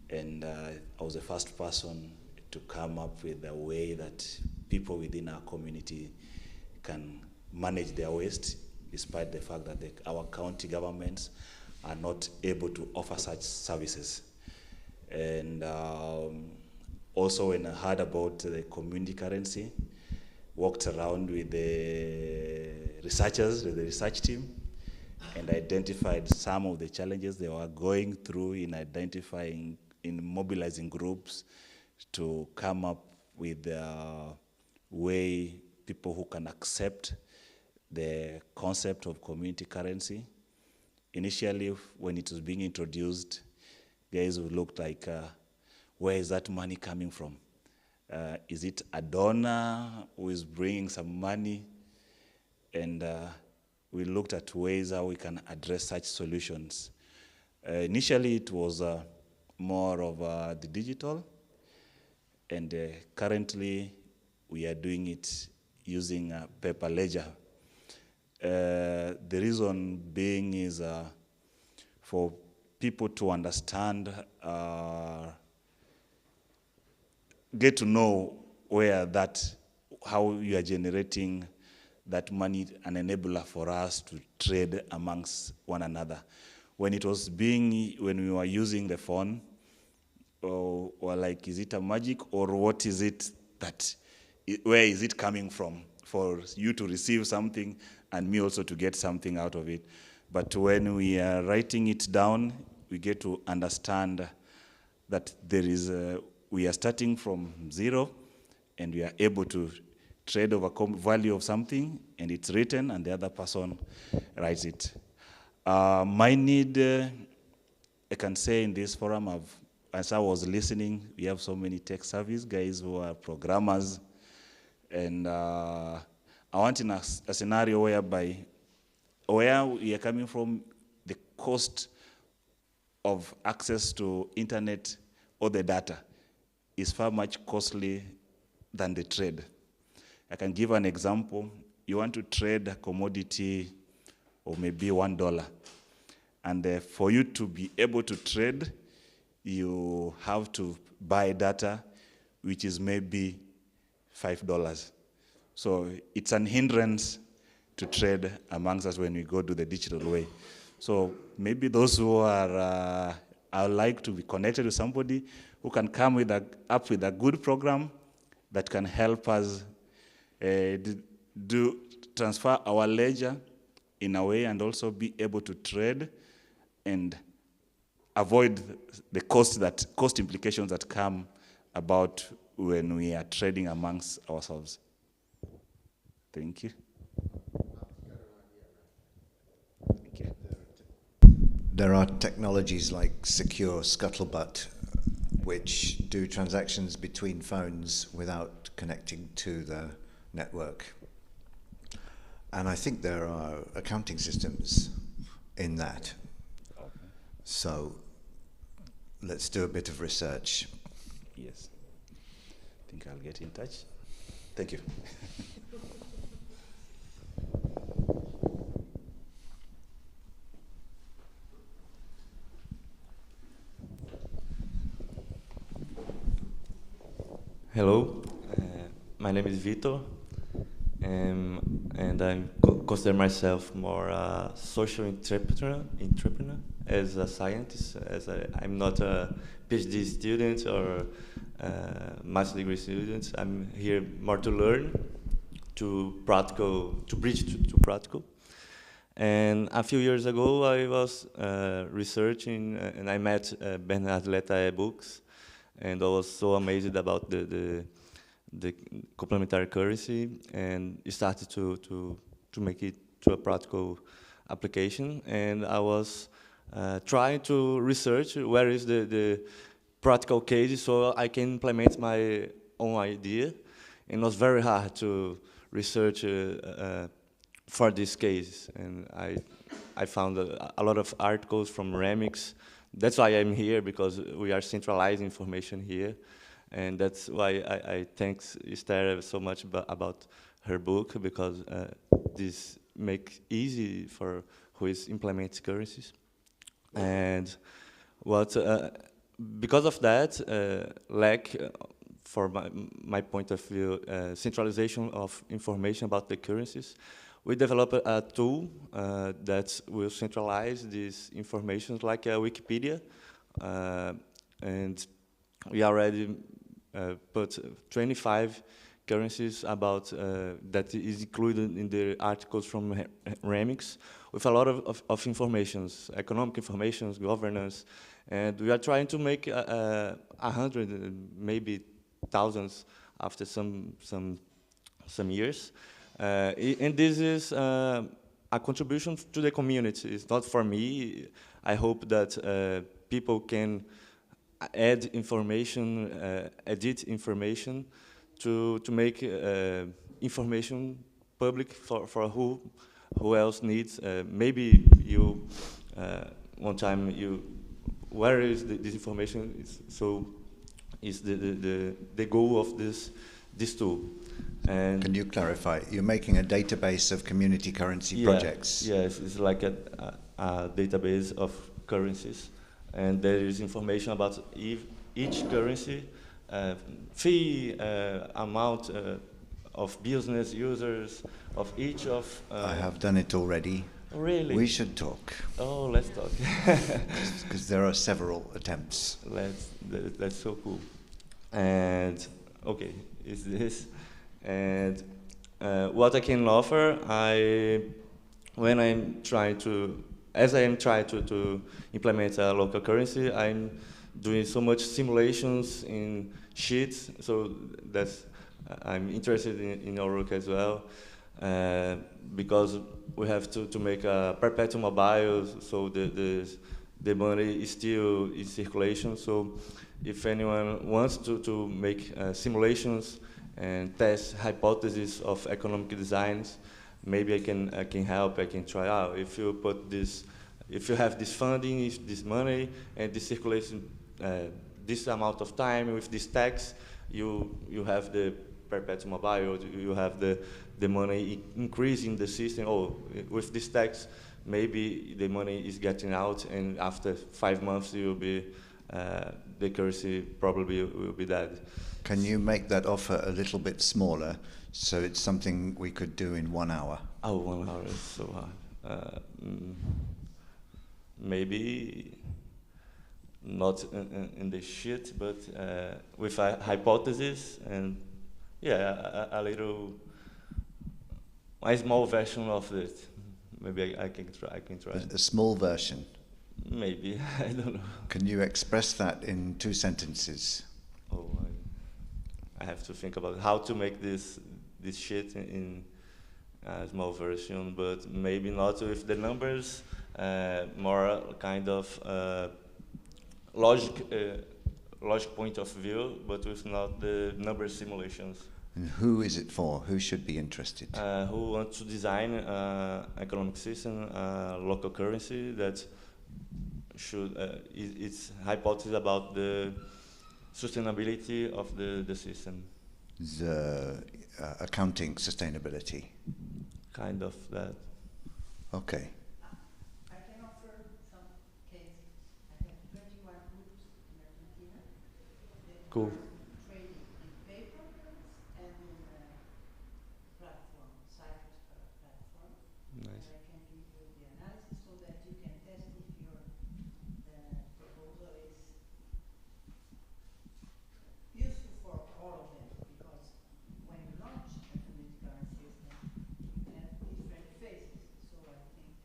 K: And I was the first person to come up with a way that people within our community can manage their waste, despite the fact that our county governments are not able to offer such services. And also when I heard about the community currency, walked around with the researchers, with the research team, and identified some of the challenges they were going through in identifying, in mobilizing groups to come up with a way people who can accept the concept of community currency. Initially, when it was being introduced, guys would look like, where is that money coming from? Is it a donor who is bringing some money? And we looked at ways how we can address such solutions. Initially, it was more of the digital, and currently we are doing it using a paper ledger. The reason being is for people to understand, get to know where that, how you are generating that money, an enabler for us to trade amongst one another. When it was being, when we were using the phone, or like, is it a magic, or what is it that, where is it coming from for you to receive something and me also to get something out of it? But when we are writing it down, we get to understand that there is we are starting from zero, and we are able to trade over value of something, and it's written, and the other person writes it. My need, I can say in this forum, as I was listening, we have so many tech service guys who are programmers, and I want in a scenario whereby, where we are coming from, the cost of access to internet or the data is far much costly than the trade. I can give an example. You want to trade a commodity of maybe $1, and for you to be able to trade, you have to buy data, which is maybe $5. So it's an hindrance to trade amongst us when we go to the digital way. So maybe those who are, I would like to be connected with somebody who can come with up with a good program that can help us transfer our ledger in a way, and also be able to trade and avoid the cost implications that come about when we are trading amongst ourselves. Thank you. Thank you.
A: There are technologies like secure scuttlebutt, which do transactions between phones without connecting to the network. And I think there are accounting systems in that. Okay. So let's do a bit of research.
K: Yes. I think I'll get in touch. Thank you.
L: Hello, my name is Vitor, and I consider myself more a social entrepreneur as a scientist, as I'm not a PhD student or a master's degree student. I'm here more to learn, to bridge to practical. And a few years ago, I was researching, and I met Bernard Leta's books. And I was so amazed about the complementary currency, and started to make it to a practical application. And I was trying to research where is the practical case so I can implement my own idea. And it was very hard to research for this case. And I found a lot of articles from RAMICS. That's why I'm here, because we are centralizing information here. And that's why I thank Esther so much about her book, because this makes easy for who is implements currencies. And what because of that lack, for my point of view, centralization of information about the currencies, we developed a tool that will centralize these information like Wikipedia, and we already put 25 currencies about that is included in the articles from RAMICS, with a lot of informations, economic informations, governance, and we are trying to make 100, maybe thousands after some years. And this is a contribution to the community. It's not for me. I hope that people can add information, edit information to make information public for who else needs. Maybe you one time where is this information? So is the goal of this tool. And
A: can you clarify? You're making a database of community currency projects.
L: Yes, it's like a database of currencies, and there is information about each currency, fee, amount of business users of each of.
A: I have done it already.
L: Really?
A: We should talk.
L: Oh, let's talk.
A: Because there are several attempts.
L: That's so cool. And okay, is this. And what I can offer, when I'm trying to, as I am trying to implement a local currency, I'm doing so much simulations in sheets, so that's, I'm interested in your work as well, because we have to make a perpetual mobile, so the money is still in circulation. So if anyone wants to make simulations and test hypotheses of economic designs, maybe I can help. I can try out. If you put this, if you have this funding, this money, and this circulation, this amount of time with this tax, you have the perpetual mobile. You have the money increasing the system. Oh, with this tax, maybe the money is getting out, and after 5 months, you'll be the currency probably will be dead.
A: Can you make that offer a little bit smaller, so it's something we could do in 1 hour?
L: Oh, 1 hour is so hard. Maybe not in the sheet, but with a hypothesis, and yeah, a small version of it. Maybe I can try.
A: A small version?
L: Maybe, I don't know.
A: Can you express that in 2 sentences?
L: Oh, I have to think about how to make this shit in a small version, but maybe not with the numbers, more kind of logic point of view, but with not the number simulations.
A: And who is it for? Who should be interested?
L: Who wants to design economic system, local currency that should its hypothesis about the sustainability of the system.
A: The accounting sustainability.
L: Kind of that.
A: Okay.
J: I can offer some cases. I have 21 groups in Argentina.
L: Cool.
J: Trading in paper and in platform, Cypress platform.
L: Nice.
J: I can give you the analysis so that you can test if your proposal is useful for all of them. Because when you launch a community currency system, you have different phases. So I think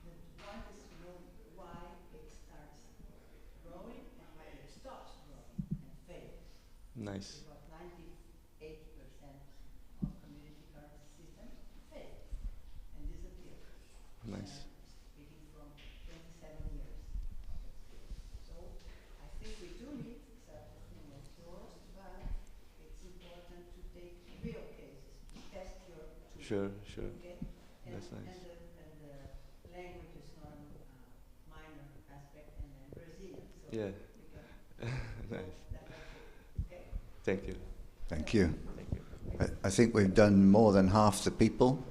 J: the one is to know why it starts growing and why it stops growing and fails.
L: Nice.
J: Because 98% of community currency systems fail and disappear.
L: Nice.
J: Speaking from 27 years of experience. So I think we do need such a thing as yours, but it's important to take real cases, to test your tool.
L: Sure.
J: Okay?
L: That's nice.
J: And the language is not a minor aspect, and then Brazilian. So
L: Yeah.
J: you can
L: Nice. Thank you.
A: Thank you. I think we've done more than half the people.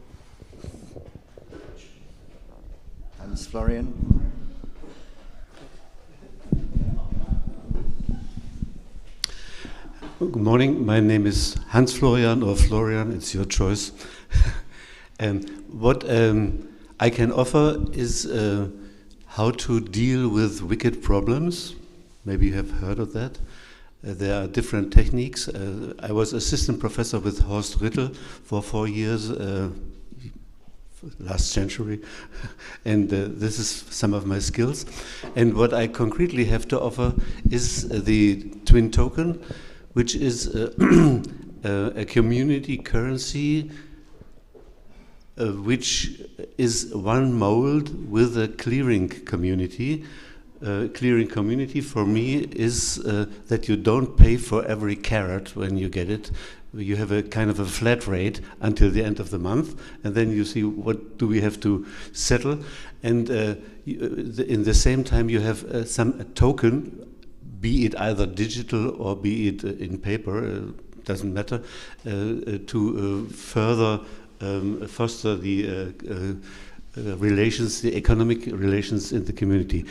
A: Hans Florian.
M: Good morning. My name is Hans Florian, or Florian, it's your choice. What I can offer is how to deal with wicked problems. Maybe you have heard of that. There are different techniques. I was assistant professor with Horst Rittel for 4 years, last century, and this is some of my skills. And what I concretely have to offer is the twin token, which is a community currency which is one mold with a clearing community. Clearing community for me is that you don't pay for every carat when you get it. You have a kind of a flat rate until the end of the month, and then you see what do we have to settle. And in the same time, you have a token, be it either digital or be it in paper, doesn't matter, to further foster the relations, the economic relations in the community.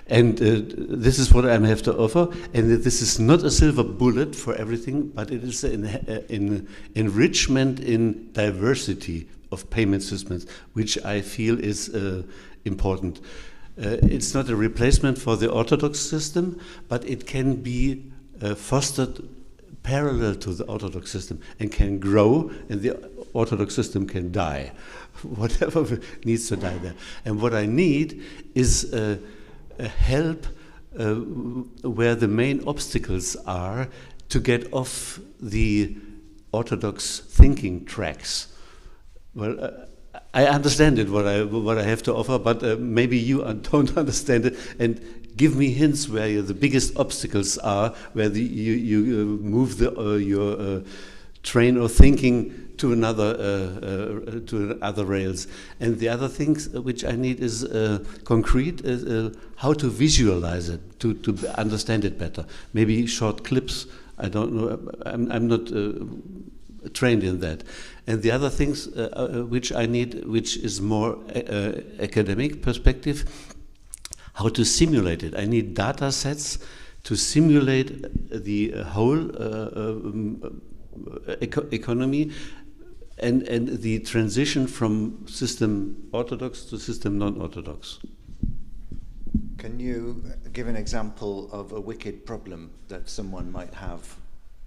M: And this is what I have to offer. And this is not a silver bullet for everything, but it is an enrichment in diversity of payment systems, which I feel is important. It's not a replacement for the orthodox system, but it can be fostered parallel to the orthodox system and can grow, and the orthodox system can die, whatever needs to die there. And what I need is a help where the main obstacles are to get off the orthodox thinking tracks. Well, I understand it, what I have to offer, but maybe you don't understand it, and give me hints where the biggest obstacles are, where you move your train of thinking to other rails. And the other things which I need is concrete, how to visualize it, to understand it better. Maybe short clips, I don't know, I'm not trained in that. And the other things which I need, which is more academic perspective, how to simulate it. I need data sets to simulate the whole economy and the transition from system orthodox to system non-orthodox.
A: Can you give an example of a wicked problem that someone might have?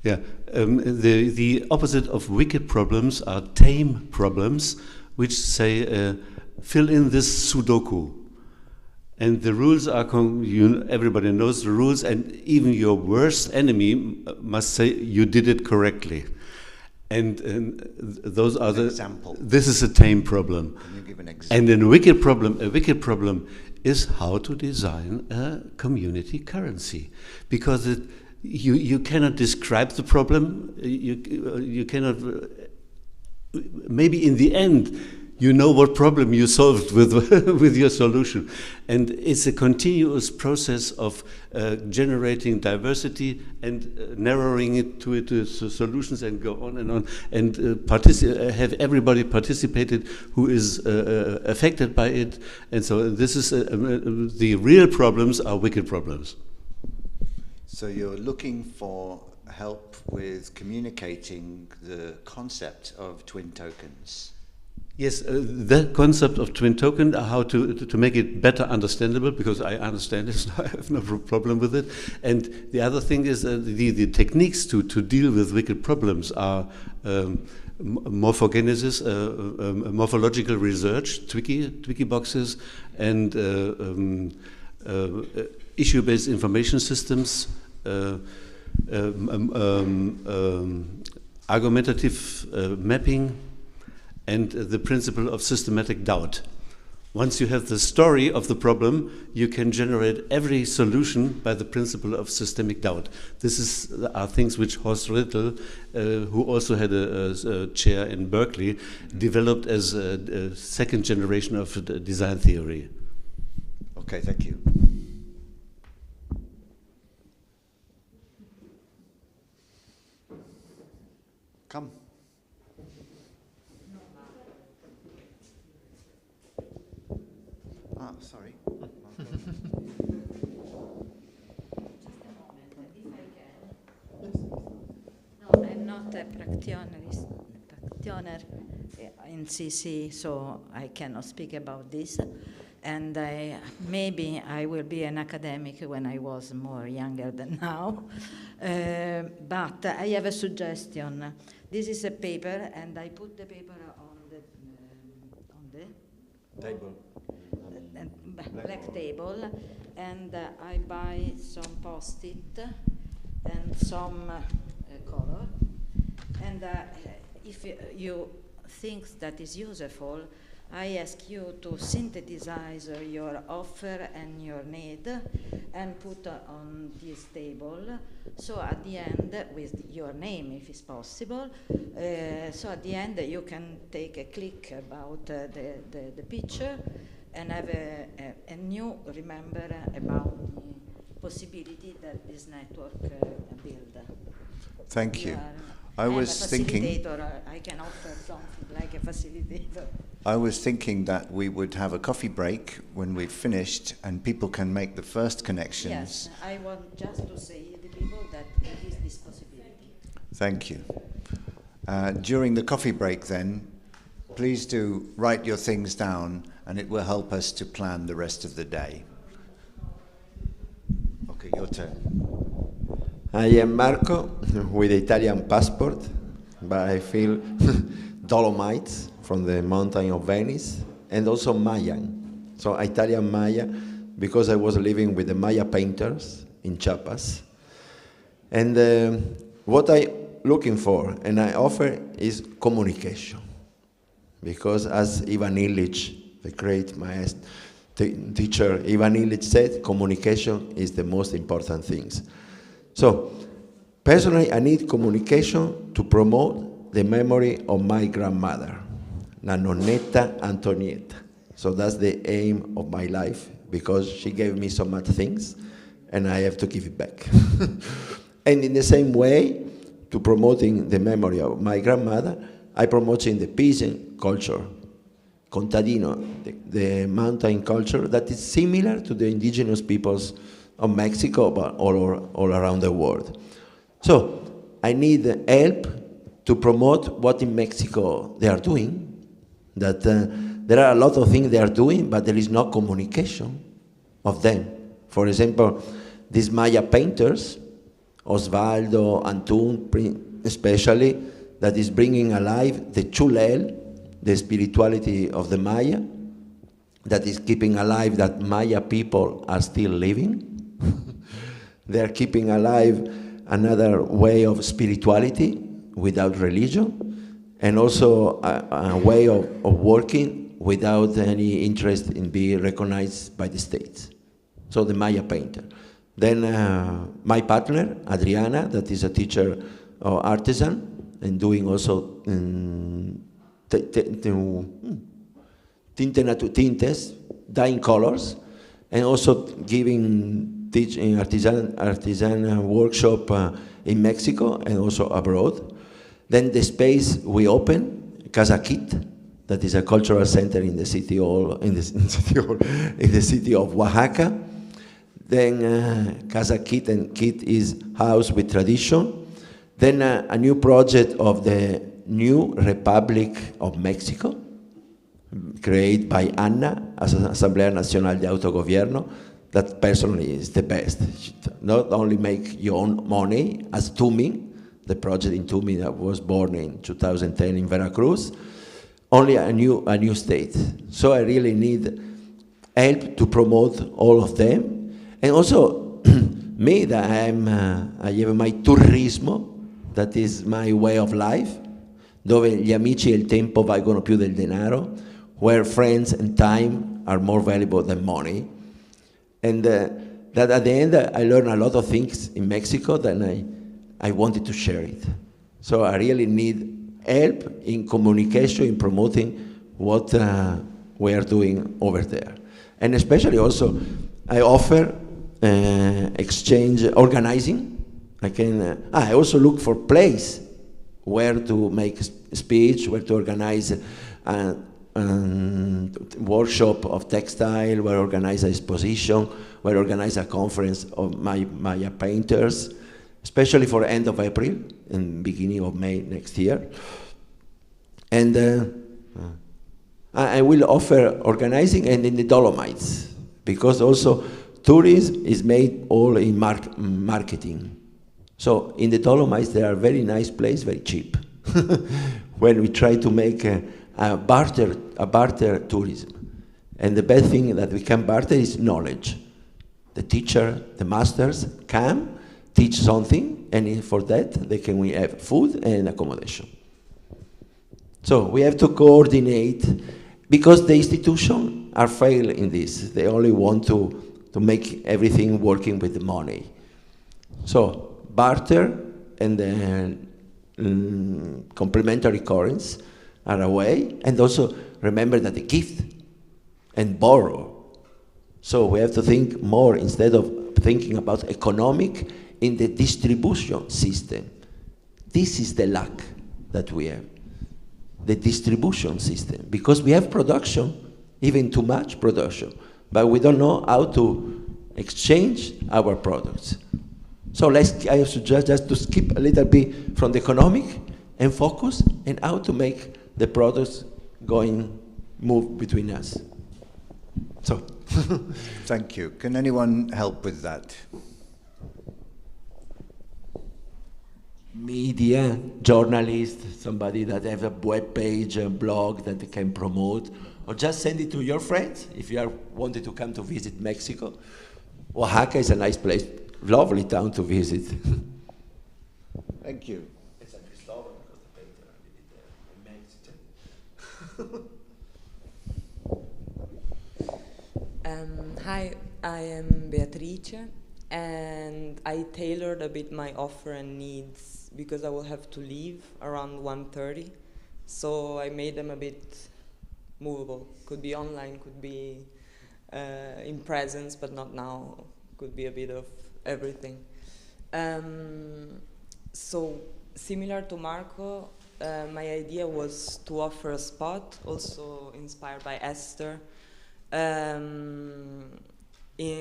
M: Yeah, the opposite of wicked problems are tame problems, which say, fill in this Sudoku. And the rules are, everybody knows the rules, and even your worst enemy must say, you did it correctly. And those are the...
A: Example.
M: This is a tame problem.
A: Can you give an example?
M: And a wicked problem is how to design a community currency. Because you cannot describe the problem, you cannot... Maybe in the end, you know what problem you solved with your solution. And it's a continuous process of generating diversity and narrowing it to solutions and go on, and have everybody participated who is affected by it. And so this is, the real problems are wicked problems.
A: So you're looking for help with communicating the concept of twin tokens.
M: Yes, the concept of twin token, how to make it better understandable, because I understand it, so I have no problem with it. And the other thing is the techniques to deal with wicked problems are morphogenesis, morphological research, Twiki boxes, and issue-based information systems, argumentative mapping, and the principle of systematic doubt. Once you have the story of the problem, you can generate every solution by the principle of systemic doubt. This are things which Horst Rittel, who also had a chair in Berkeley, developed as a second generation of design theory.
A: Okay, thank you. Come. Ah, sorry.
N: No, I'm not a practitioner in CC, so I cannot speak about this. And maybe I will be an academic when I was more younger than now. But I have a suggestion. This is a paper, and I put the paper on the
L: table.
N: Black table, and I buy some post-it and some color. And if you think that is useful, I ask you to synthesize your offer and your need and put on this table. So at the end, with your name, if it's possible, so at the end you can take a click about the picture and have a new remember about the possibility that this network build.
A: Thank you.
N: I was thinking I can offer something like a facilitator.
A: I was thinking that we would have a coffee break when we've finished and people can make the first connections.
N: Yes, I want just to say to the people that there is this possibility.
A: Thank you. During the coffee break then, please do write your things down and it will help us to plan the rest of the day. Okay, your turn.
O: I am Marco with Italian passport, but I feel Dolomites from the mountain of Venice, and also Mayan. So Italian Maya, because I was living with the Maya painters in Chiapas. And what I'm looking for and I offer is communication. Because as Ivan Illich, the great maestro, teacher Ivan Illich said, communication is the most important thing. So, personally, I need communication to promote the memory of my grandmother, La Nonnetta Antonietta. So that's the aim of my life, because she gave me so much things, and I have to give it back. And in the same way, to promoting the memory of my grandmother, I promoting the peasant culture, contadino, the mountain culture that is similar to the indigenous peoples of Mexico, but all around the world. So I need help to promote what in Mexico they are doing, that there are a lot of things they are doing, but there is no communication of them. For example, these Maya painters, Osvaldo, Antun especially, that is bringing alive the Chulel, the spirituality of the Maya, that is keeping alive that Maya people are still living. They are keeping alive another way of spirituality without religion, and also a way of working without any interest in being recognized by the state. So the Maya painter. Then my partner, Adriana, that is a teacher or artisan, and doing also tintes, dyeing colors, and also teaching artisan workshop in Mexico and also abroad. Then the space we open, Casa Kit, that is a cultural center in the city of Oaxaca. Then Casa Kit, and Kit is house with tradition. Then a new project of the new Republic of Mexico, created by Anna as Asamblea Nacional de Autogobierno, that personally is the best. Not only make your own money as Tumi, the project in Tumi that was born in 2010 in Veracruz, only a new state. So I really need help to promote all of them. And also me, that I have my turismo, that is my way of life, dove gli amici e il tempo valgono più del denaro, where friends and time are more valuable than money. And that at the end, I learned a lot of things in Mexico that I wanted to share it. So I really need help in communication, in promoting what we are doing over there. And especially also, I offer exchange organizing. I also look for place where to make speech, where to organize workshop of textile, where organize an exposition, where organize a conference of Maya painters, especially for end of April and beginning of May next year. And I will offer organizing and in the Dolomites, because also tourism is made all in marketing. So in the Dolomites, there are very nice places, very cheap. When we try to make a barter tourism. And the best thing that we can barter is knowledge. The teacher, the masters come, teach something, and for that, we have food and accommodation. So we have to coordinate, because the institutions are failing in this. They only want to make everything working with the money. So barter and complementary currents are a way, and also remember that the gift and borrow. So we have to think more, instead of thinking about economic, in the distribution system. This is the lack that we have, the distribution system, because we have production, even too much production, but we don't know how to exchange our products. So I suggest just to skip a little bit from the economic and focus on how to make the products move between us. So,
A: thank you. Can anyone help with that?
O: Media, journalist, somebody that have a web page, a blog that they can promote, or just send it to your friends if you are wanting to come to visit Mexico. Oaxaca is a nice place, lovely town to visit.
A: Thank you.
O: It's a Cristobal, because the painter did it in Mexico.
P: Hi, I am Beatrice, and I tailored a bit my offer and needs because I will have to leave around 1:30, so I made them a bit movable. Could be online, could be in presence, but not now. Could be a bit of everything. So similar to Marco, my idea was to offer a spot, also inspired by Esther,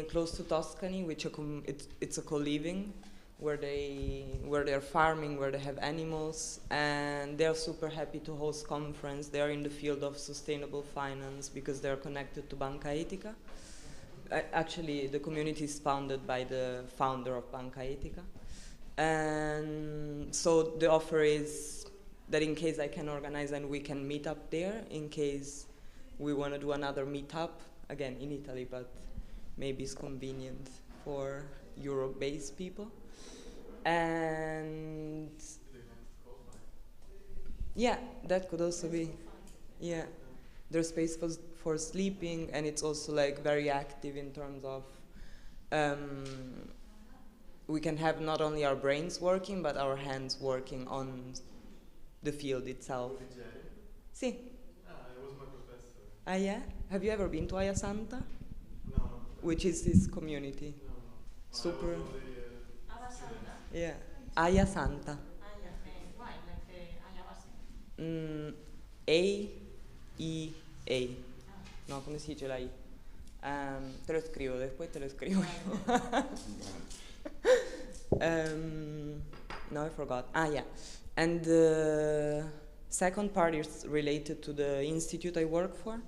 P: close to Tuscany, which it's a co-living where they're farming, where they have animals, and they're super happy to host conference. They are in the field of sustainable finance because they're connected to Banca Etica. Actually, the community is founded by the founder of Banca Etica. And so the offer is that in case I can organize and we can meet up there, in case we want to do another meetup, again in Italy, but maybe it's convenient for Europe-based people. And yeah, that could also be, yeah. There's space for sleeping, and it's also like very active in terms of we can have not only our brains working, but our hands working on the field itself. Sì.
D: I was my professor.
P: Ah, yeah? Have you ever been to Aya Santa?
D: No.
P: Which is this community?
D: No.
P: Super.
Q: Aya Santa?
P: Yeah. Aya Santa.
Q: Why? Like Aya
P: A-I-A. No, come si dice la I? Te lo scrivo, después te lo scrivo. No, I forgot. Ah, yeah. And the second part is related to the institute I work for.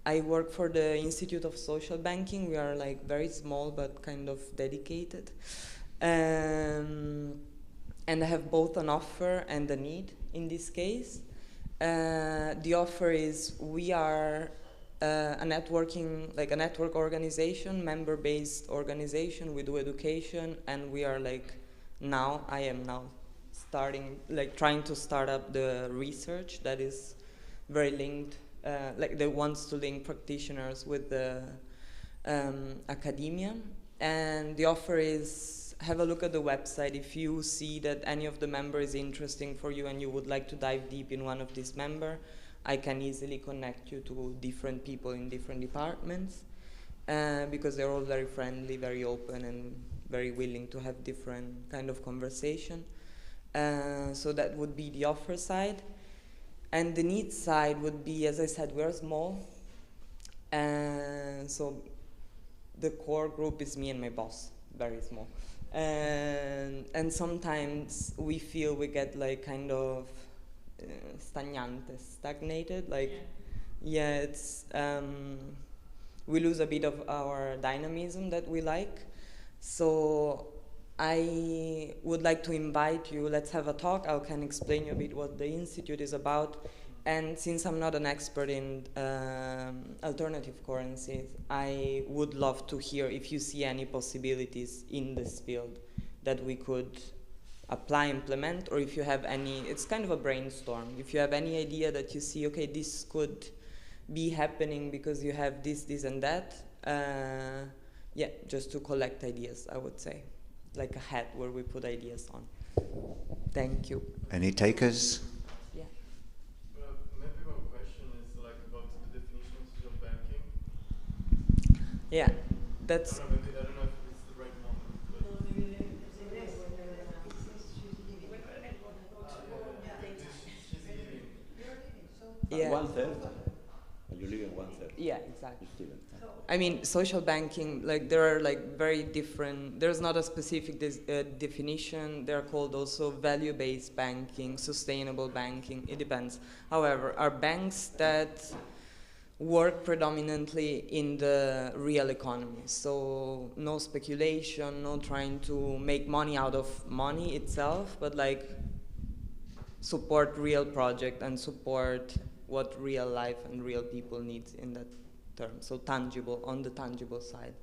P: I work for the Institute of Social Banking. We are like very small but kind of dedicated. And I have both an offer and a need in this case. The offer is we are a network organization, member-based organization. We do education, and we are I am now trying to start up the research that is very linked, that wants to link practitioners with the academia. And the offer is, have a look at the website. If you see that any of the members is interesting for you and you would like to dive deep in one of these members, I can easily connect you to different people in different departments because they're all very friendly, very open, and very willing to have different kind of conversation. So that would be the offer side. And the need side would be, as I said, we're small. So the core group is me and my boss, very small. And sometimes we feel we get like kind of stagnated, like, yeah, it's, we lose a bit of our dynamism that we like. So I would like to invite you, let's have a talk. I can explain you a bit what the Institute is about. And since I'm not an expert in alternative currencies, I would love to hear if you see any possibilities in this field that we could apply, implement, or if you have any, it's kind of a brainstorm. If you have any idea that you see, okay, this could be happening because you have this, and that, yeah, just to collect ideas, I would say. Like a hat where we put ideas on. Thank you.
A: Any takers?
P: Yeah.
D: Maybe one question is like about the definition of social banking.
P: Yeah, that's.
D: I don't know if it's the right moment.
P: Yeah.
G: 1/3. You live in 1/3.
P: Yeah, exactly. I mean, social banking, like there are like very different, there's not a specific definition. They're called also value-based banking, sustainable banking, it depends. However, are banks that work predominantly in the real economy. So no speculation, no trying to make money out of money itself, but like support real project and support what real life and real people needs in that term. So tangible, on the tangible side.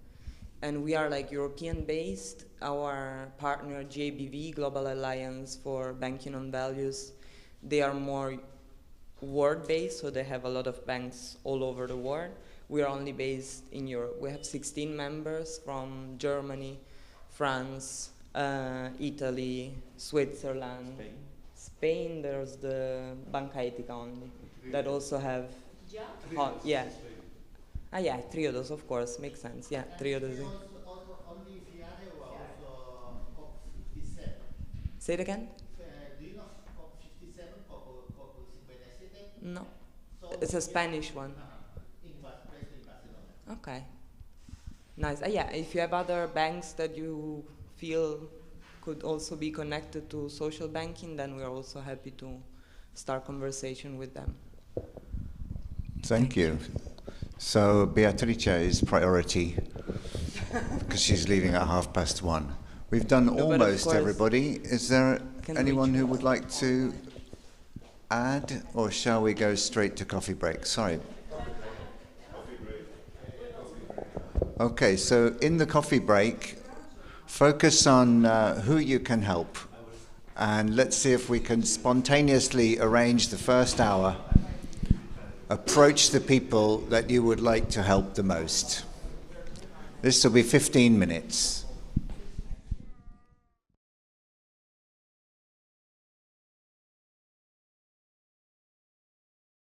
P: And we are like European based. Our partner GABV, Global Alliance for Banking on Values, they are more world based, so they have a lot of banks all over the world. We are only based in Europe. We have 16 members from Germany, France, Italy, Switzerland, Spain. There's the Banca Etica only that also have, yeah. Ah, yeah, Triodos, of course, makes sense. Yeah, Triodos.
H: Only Fiare or also COP57?
P: Say it again?
H: Do you know COP57, COP57?
P: No. It's a Spanish one.
H: In Barcelona.
P: Okay. Nice. Yeah, if you have other banks that you feel could also be connected to social banking, then we're also happy to start conversation with them.
A: Thank you. So Beatrice's priority, because she's leaving at 1:30. We've done almost everybody. Is there anyone who would like to add, or shall we go straight to coffee break? Sorry. Okay, so in the coffee break, focus on who you can help. And let's see if we can spontaneously arrange the first hour. Approach the people that you would like to help the most. This will be 15 minutes.